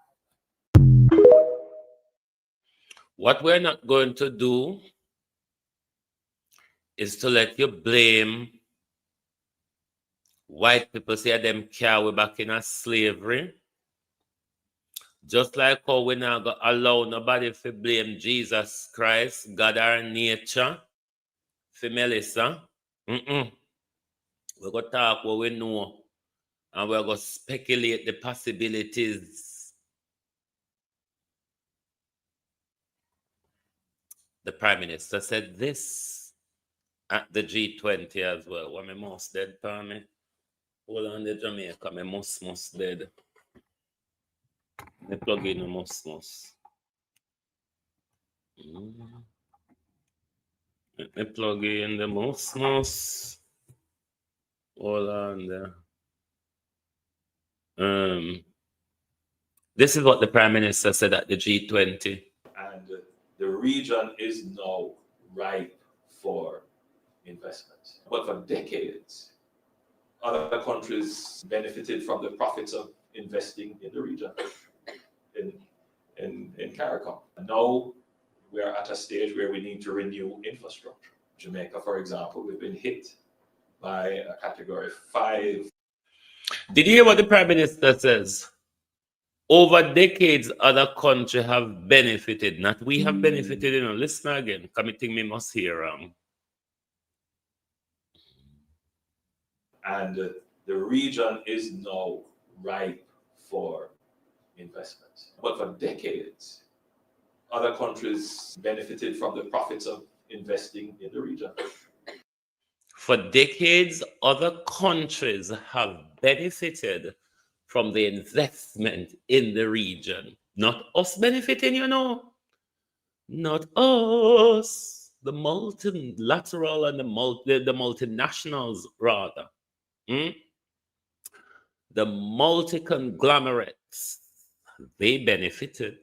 What we're not going to do is to let you blame white people, say them carry back in a slavery. Just like how we not going to allow nobody to blame Jesus Christ, God or nature, for Melissa. We're going to talk what we know, and we're going to speculate the possibilities. The Prime Minister said this at the G20 as well. When my mouse dead, Tommy. Hold on the Jamaica, my mouse dead. I plug in the mouse. Let me plug in the mouse. Hold on there. This is what the Prime Minister said at the G20. And the region is now ripe for investment. But for decades, other countries benefited from the profits of investing in the region, in CARICOM. Now we're at a stage where we need to renew infrastructure. Jamaica, for example, we've been hit by a Category 5. Did you hear what the Prime Minister says? Over decades, other countries have benefited. Not we have benefited. Listen again. Committing me must hear. And the region is now ripe for investment. But for decades, other countries benefited from the profits of investing in the region. For decades, other countries have benefited from the investment in the region. Not us benefiting, Not us. The multilateral and the multinationals, rather. The multi-conglomerates, they benefited.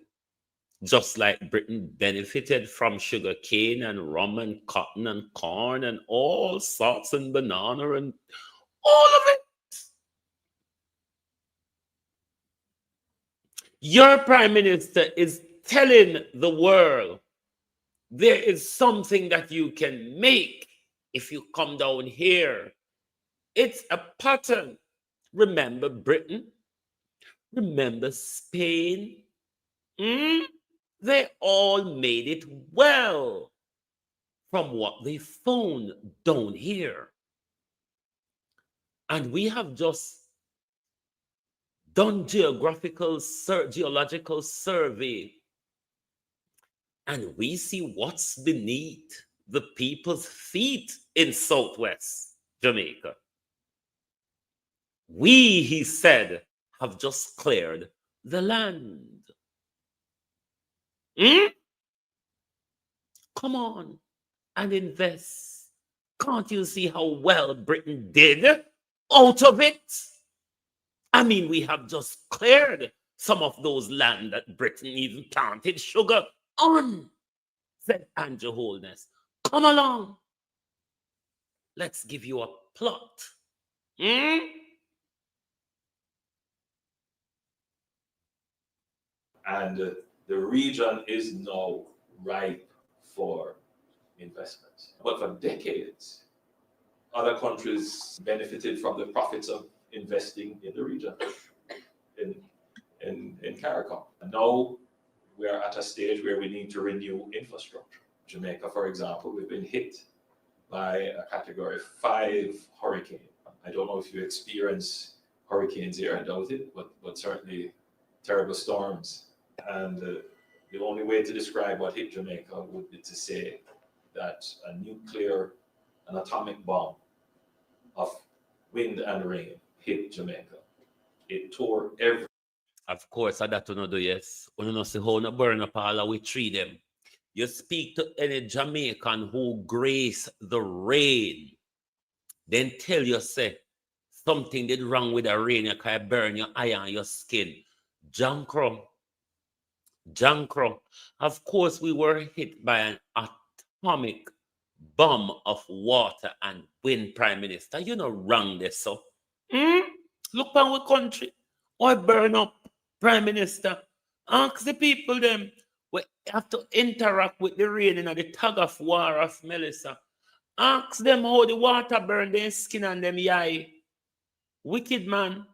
just like Britain benefited from sugar cane and rum and cotton and corn and all sorts and banana and all of it. Your prime minister is telling the world there is something that you can make if you come down here. It's a pattern. Remember Britain? Remember Spain? They all made it well from what they found down here. And we have just done geological survey, and we see what's beneath the people's feet in Southwest Jamaica. We, he said, have just cleared the land. Come on and invest. Can't you see how well Britain did out of it? I mean, we have just cleared some of those land that Britain even planted sugar on, said Andrew Holness. Come along. Let's give you a plot. And the region is now ripe for investment. But for decades, other countries benefited from the profits of investing in the region, in CARICOM. And now we're at a stage where we need to renew infrastructure. Jamaica, for example, we've been hit by a Category 5 hurricane. I don't know if you experience hurricanes here, I doubt it, but certainly terrible storms. And the only way to describe what hit Jamaica would be to say that a nuclear, an atomic bomb of wind and rain hit Jamaica. It tore every. Of course, that you know do, yes. You know see how no burn up all we treat them. You speak to any Jamaican who grace the rain, then tell you say something did wrong with the rain, you can burn your eye and your skin. Jankro. Of course, we were hit by an atomic bomb of water and wind, Prime Minister. You know wrong this, so. Look on our country. Why burn up, Prime Minister? Ask the people them. We have to interact with the rain in the tug of war of Melissa. Ask them how the water burn their skin and them eye. Wicked man.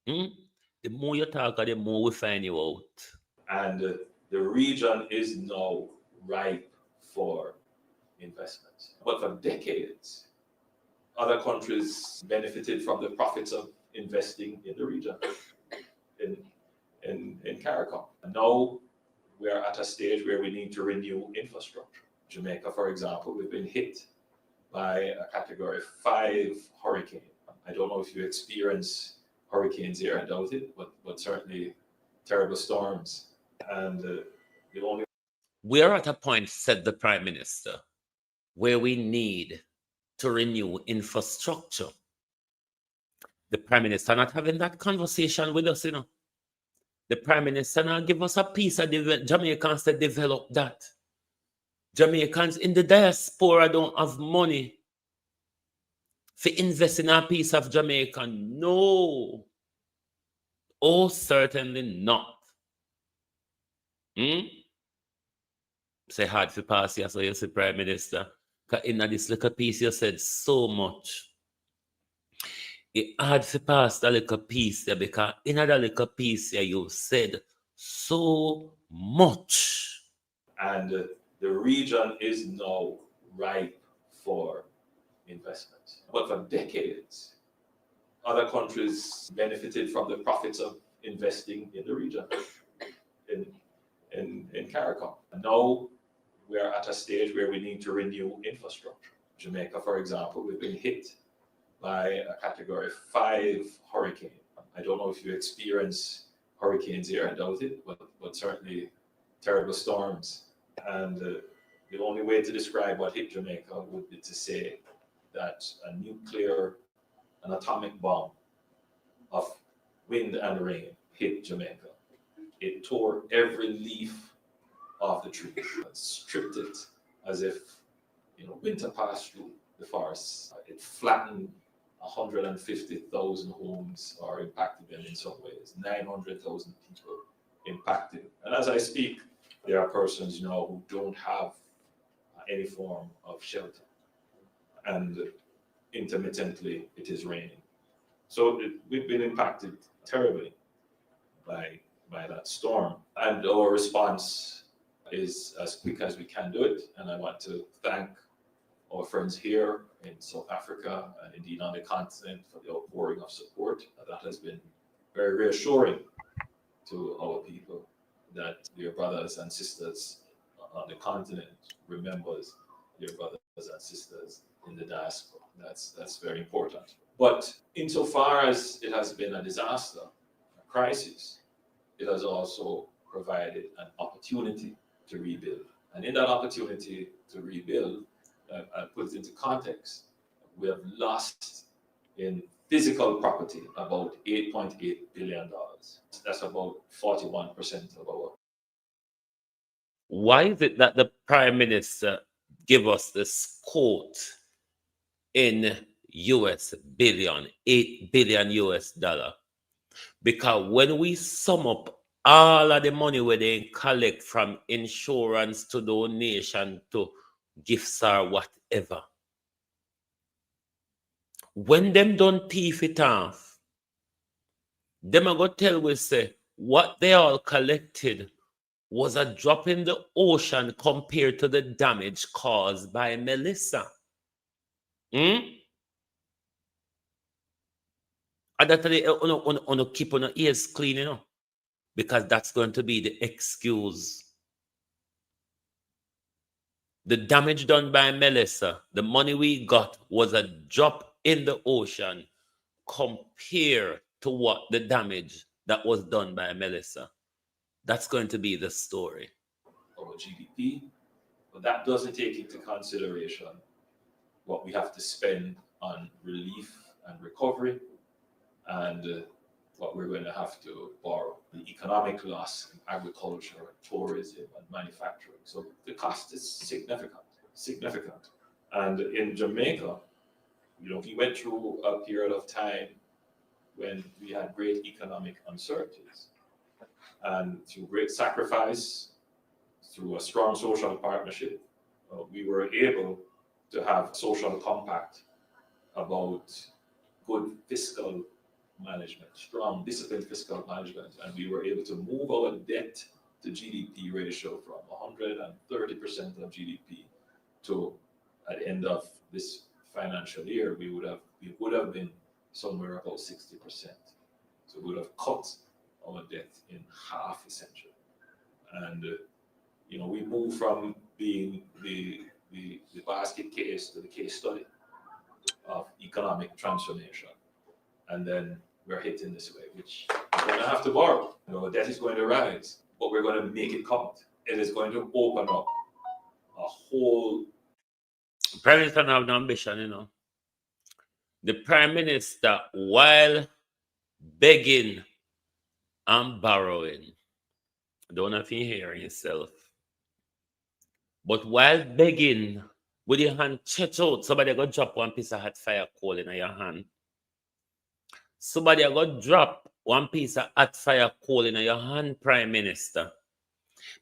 The more you talk, the more we find you out. And the region is now ripe for investment. But for decades, other countries benefited from the profits of investing in the region, in CARICOM. And now we're at a stage where we need to renew infrastructure. Jamaica, for example, we've been hit by a Category 5 hurricane. I don't know if you experience hurricanes here, I doubt it, but certainly terrible storms. And the only. We're at a point, said the Prime Minister, where we need to renew infrastructure. The Prime Minister not having that conversation with us, you know. The Prime Minister now give us a piece of Jamaicans to develop that. Jamaicans in the diaspora don't have money for invest in a piece of Jamaica. No. Oh, certainly not. Say hard for pass here, so you say Prime Minister. Because in this little piece you said so much. It hard to pass the little piece there because in that little piece here you said so much. And the region is now ripe for investment. But for decades, other countries benefited from the profits of investing in the region, in CARICOM. And now we're at a stage where we need to renew infrastructure. Jamaica, for example, we've been hit by a Category 5 hurricane. I don't know if you experience hurricanes here, I doubt it, but certainly terrible storms. And the only way to describe what hit Jamaica would be to say that a nuclear, an atomic bomb of wind and rain hit Jamaica. It tore every leaf off the tree and stripped it as if, winter passed through the forest. It flattened 150,000 homes are impacted in some ways, 900,000 people impacted. And as I speak, there are persons, who don't have any form of shelter. And intermittently, it is raining. So we've been impacted terribly by that storm. And our response is as quick as we can do it. And I want to thank our friends here in South Africa and indeed on the continent for the outpouring of support. That has been very reassuring to our people, that their brothers and sisters on the continent remembers their brothers and sisters in the diaspora. That's very important. But insofar as it has been a disaster, a crisis, it has also provided an opportunity to rebuild. And in that opportunity to rebuild, I put it into context, we have lost in physical property about $8.8 billion. That's about 41% of our. Why is it that the Prime Minister give us this quote in $8 billion US dollar? Because when we sum up all of the money where they collect from insurance to donation to gifts or whatever, when them don't thief it off, them are going to tell we say what they all collected was a drop in the ocean compared to the damage caused by Melissa. And that's to keep on your ears clean, because that's going to be the excuse. The damage done by Melissa, the money we got was a drop in the ocean compared to what the damage that was done by Melissa. That's going to be the story. Our GDP, but that doesn't take into consideration what we have to spend on relief and recovery, and what we're going to have to borrow. The economic loss in agriculture, tourism, and manufacturing. So the cost is significant. And in Jamaica, we went through a period of time when we had great economic uncertainties. And through great sacrifice, through a strong social partnership, we were able to have a social compact about good fiscal management, strong, disciplined fiscal management, and we were able to move our debt to GDP ratio from 130% of GDP to, at the end of this financial year, we would have been somewhere about 60%. So we would have cut our debt in half, essentially. And we moved from being the basket case to the case study of economic transformation. And then we're hitting this way, which we're going to have to borrow. Debt is going to rise, but we're going to make it count. It is going to open up a whole. Prime Minister have an ambition, The Prime Minister, while begging and borrowing, don't know if you hear yourself, but while begging with your hand stretched out, somebody go drop one piece of hot fire coal in your hand. Somebody go drop one piece of hot fire coal in your hand, Prime Minister.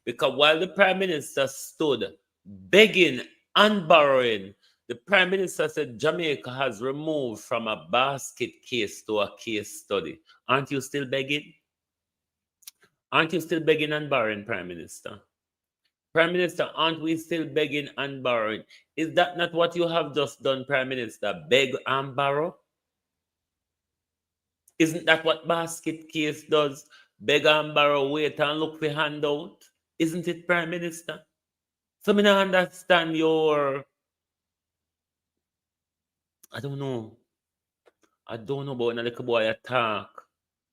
Because while the Prime Minister stood begging and borrowing, the Prime Minister said Jamaica has removed from a basket case to a case study. Aren't you still begging? Aren't you still begging and borrowing, Prime Minister? Prime Minister, aren't we still begging and borrowing? Is that not what you have just done, Prime Minister? Beg and borrow? Isn't that what basket case does? Beg and borrow, wait and look for handout? Isn't it, Prime Minister? So I don't understand your... I don't know about when a little boy attack.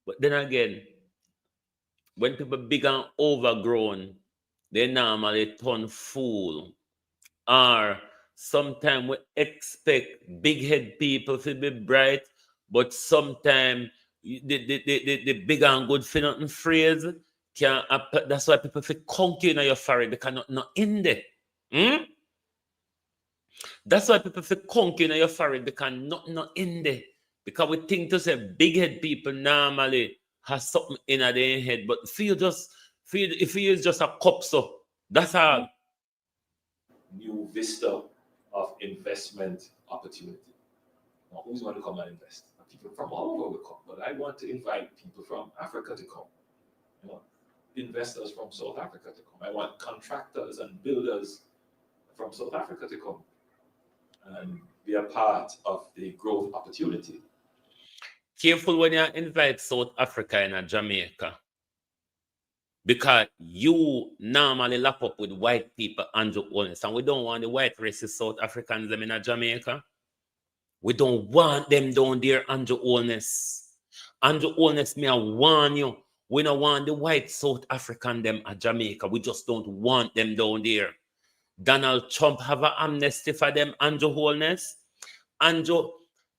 But then again, when people big and overgrown, they normally turn fool. Or sometimes we expect big head people to be bright, but sometimes the big and good for nothing phrase That's why people feel conky in your forehead because not in there. That's why people feel conky in your forehead because not in there. Because we think to say big head people normally has something in their head, but if you use just a cup, so that's all. New vista of investment opportunity. Now, who's going to come and invest? People from all over will come, but I want to invite people from Africa to come. I want investors from South Africa to come. I want contractors and builders from South Africa to come and be a part of the growth opportunity. Careful when you invite South Africa and Jamaica, because you normally lap up with white people and Holness, and we don't want the white racist South Africans them in Jamaica. We don't want them down there, Andrew Holness. Andrew Holness, me I warn you, we don't want the white South African them at Jamaica. We just don't want them down there. Donald Trump have an amnesty for them, Andrew Holness. Andrew,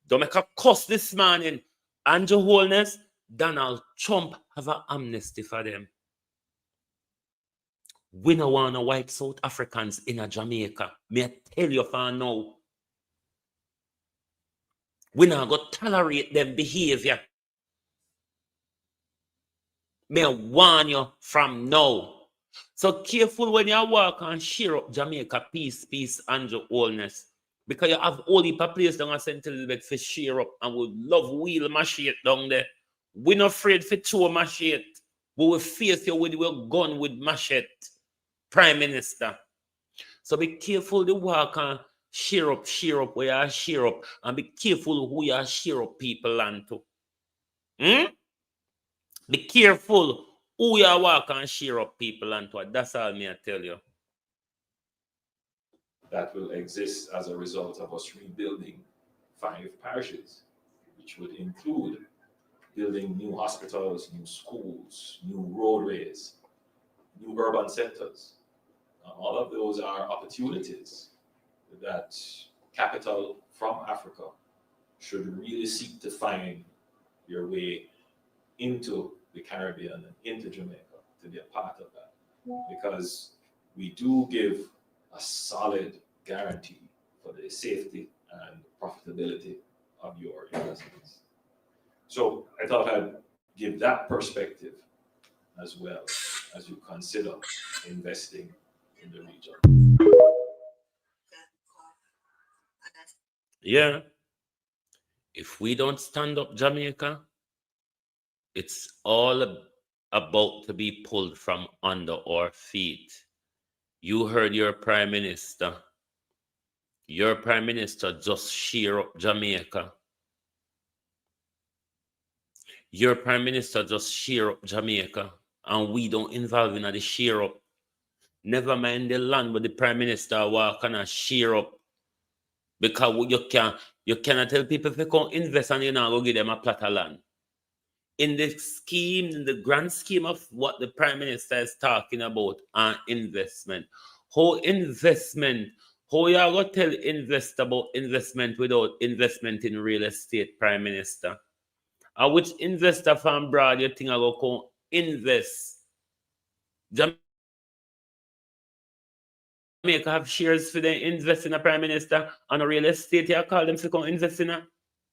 don't make a cuss this morning. Andrew Holness, Donald Trump have an amnesty for them. We don't want no white South Africans in a Jamaica. May I tell you for now. We not going to tolerate them behavior. May I warn you from now. So careful when you walk and share up Jamaica peace, Andrew Holness. Because you have all the place down at St. Elizabeth for share up and we love wheel machete down there. We're not afraid for throw machete. We will face you with your gun with machete. Prime Minister. So be careful to walk and share up where you share up, and be careful who you share up people land to. Be careful who you walk and share up people land to. That's all me I tell you. That will exist as a result of us rebuilding 5 parishes, which would include building new hospitals, new schools, new roadways, new urban centers. All of those are opportunities that capital from Africa should really seek to find your way into the Caribbean and into Jamaica to be a part of that. Because we do give a solid guarantee for the safety and profitability of your investments. So I thought I'd give that perspective as well as you consider investing in the region. Yeah. If we don't stand up Jamaica, it's all about to be pulled from under our feet. You heard your Prime Minister. Your Prime Minister just shear up Jamaica. Your Prime Minister just shear up Jamaica, and we don't involve in the shear up. Never mind the land where the Prime Minister walk and shear up. Because you cannot tell people if they can't invest and you not go give them a plot of land. In the scheme, in the grand scheme of what the Prime Minister is talking about on investment, how you are going to tell invest about investment without investment in real estate, Prime Minister? Or which investor from abroad you think are going to invest? Jamaica have shares for them invest in a Prime Minister on a real estate. You call them to come invest in a?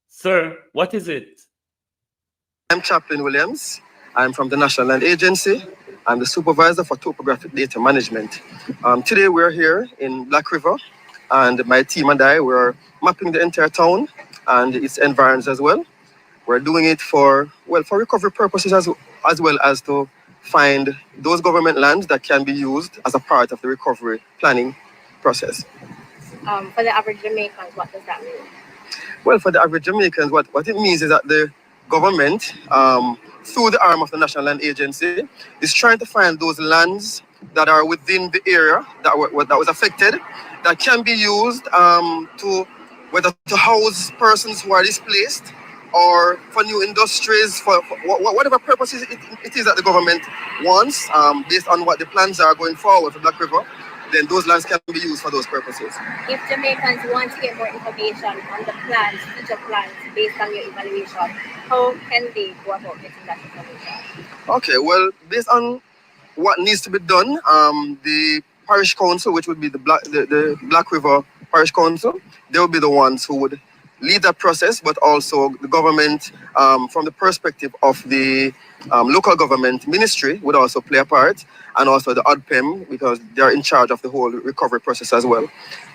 Sir, what is it? I'm Chaplain Williams. I'm from the National Land Agency. I'm the supervisor for topographic data management. Today we're here in Black River, and my team and I were mapping the entire town and its environs as well. We're doing it for recovery purposes as well as to find those government lands that can be used as a part of the recovery planning process. For the average Jamaicans, what does that mean? Well, for the average Jamaicans, what it means is that the government, through the arm of the National Land Agency, is trying to find those lands that are within the area that was affected, that can be used whether to house persons who are displaced, or for new industries, for whatever purposes it is that the government wants, based on what the plans are going forward for Black River, then those lands can be used for those purposes. If Jamaicans want to get more information on the plans, future plans, based on your evaluation, how can they go about getting that information? Okay, well, based on what needs to be done, the parish council, which would be the Black River Parish Council, they will be the ones who would lead that process, but also the government, from the perspective of the local government ministry, would also play a part, and also the ODPEM, because they're in charge of the whole recovery process as well.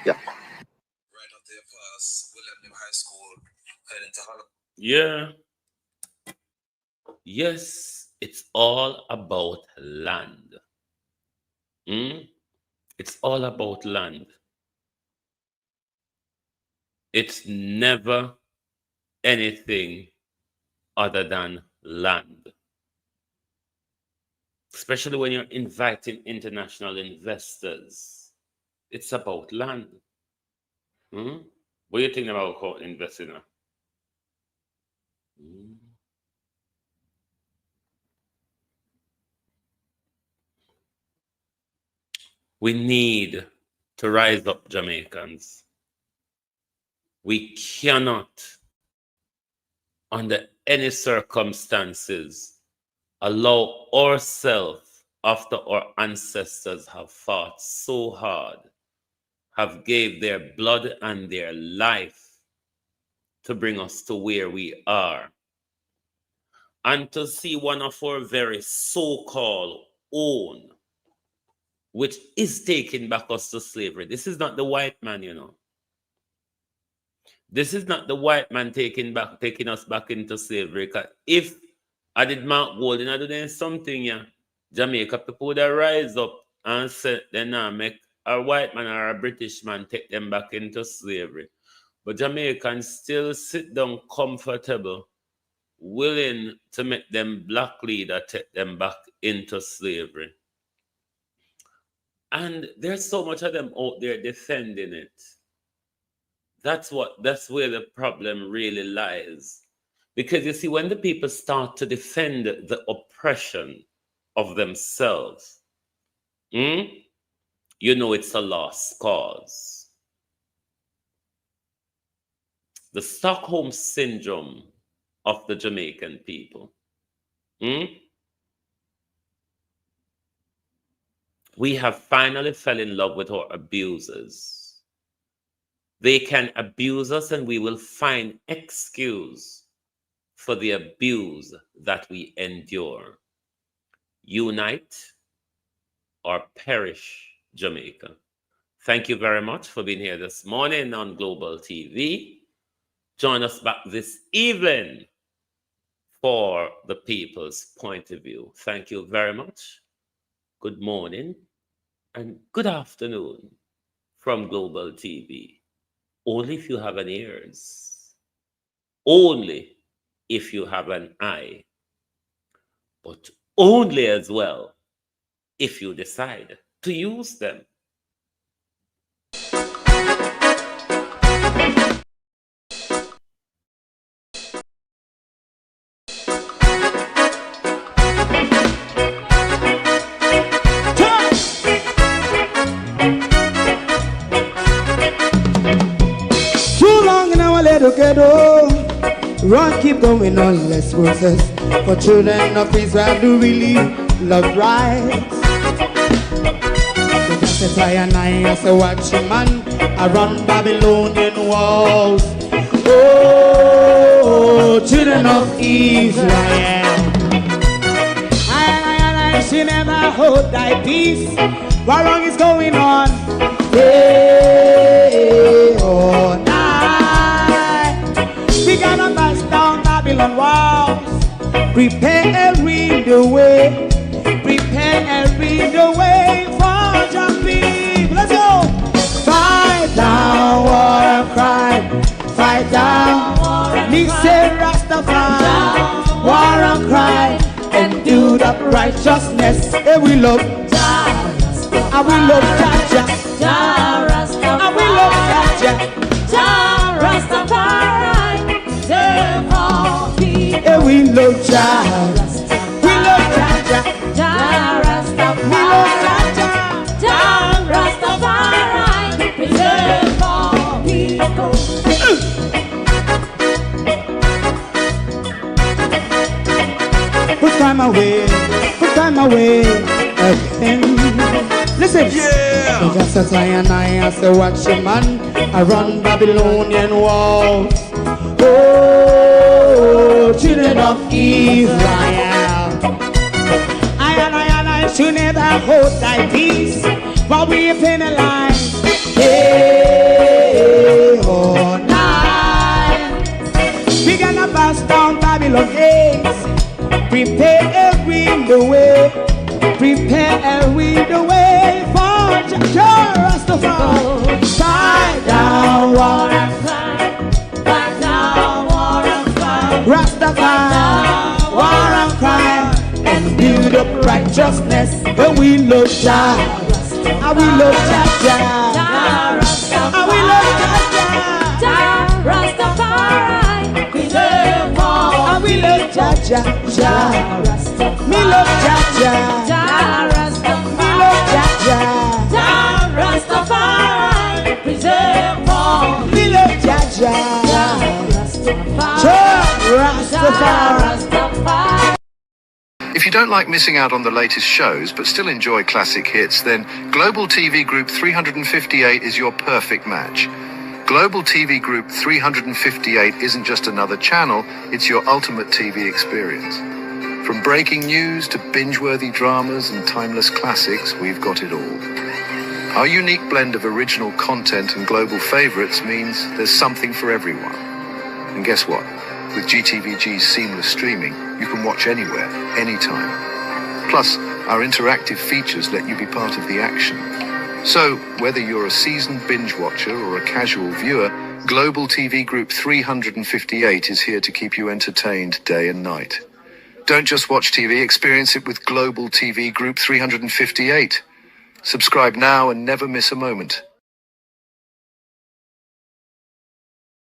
Yeah. Right up there past William High School, heading to Holland. Yeah. Yes, it's all about land. It's all about land. It's never anything other than land. Especially when you're inviting international investors. It's about land. What do you think about investing? We need to rise up, Jamaicans. We cannot, under any circumstances, allow ourselves, after our ancestors have fought so hard, have gave their blood and their life to bring us to where we are, and to see one of our very so-called own, which is taking back us to slavery. This is not the white man, you know. This is not the white man taking us back into slavery. Because if I did Mark Golding, I do something, yeah, Jamaica people would rise up and say, then now make a white man or a British man take them back into slavery. But Jamaicans still sit down comfortable, willing to make them black leader take them back into slavery. And there's so much of them out there defending it. That's where the problem really lies. Because you see, when the people start to defend the oppression of themselves, you know it's a lost cause. The Stockholm syndrome of the Jamaican people. We have finally fell in love with our abusers. They can abuse us and we will find excuse for the abuse that we endure. Unite or perish, Jamaica. Thank you very much for being here this morning on Global TV. Join us back this evening for the people's point of view. Thank you very much. Good morning and good afternoon from Global TV. Only if you have an ears. Only if you have an eye. But only as well if you decide to use them. Run, keep going on, let's process. For children of Israel do really love rights. So just a try and I as a watching man around Babylonian walls. Oh, children of Israel. I she never hold thy peace. What wrong is going on? Day or night. We gotta bust down Babylon walls. Prepare and read the way. Prepare and read the way for your people. Let's go. Fight down war and crime. Fight down war and crime. Rastafari. War and crime. And do that righteousness. And we love Jah. And we love Jah. Jah Rastafari. And we love Jah. Jah Rastafari. And we love Jah. We love Jah. Jah Rastafari. We love Jah. Jah Rastafari. Preserve all people. Put time away. Put time away. again. Listen. Yeah. So just as I and I say, watch your man, I run Babylonian walls. Oh, children of Israel. I should never hold thy peace while we penalize. Hey, oh, night. We gonna bust down Babylon gates. Prepare the way. Prepare the way for Rastafari. Fight down, war and fight. Fight down, war and fight. Rastafari, war and fight. And build up righteousness. And we love Jah. And we love Jah. And we love Jah. Rastafari. Preserve all. And we love Jah. Me love Jah. Me love Jah. Rastafari. Preserve all. Me love Jah. Rastafari. If you don't like missing out on the latest shows but still enjoy classic hits, then Global TV Group 358 is your perfect match. Global TV Group 358 isn't just another channel, it's your ultimate TV experience. From breaking news to binge-worthy dramas and timeless classics, we've got it all. Our unique blend of original content and global favorites means there's something for everyone. And guess what? With GTVG's seamless streaming, you can watch anywhere, anytime. Plus, our interactive features let you be part of the action. So, whether you're a seasoned binge watcher or a casual viewer, Global TV Group 358 is here to keep you entertained day and night. Don't just watch TV, experience it with Global TV Group 358. Subscribe now and never miss a moment.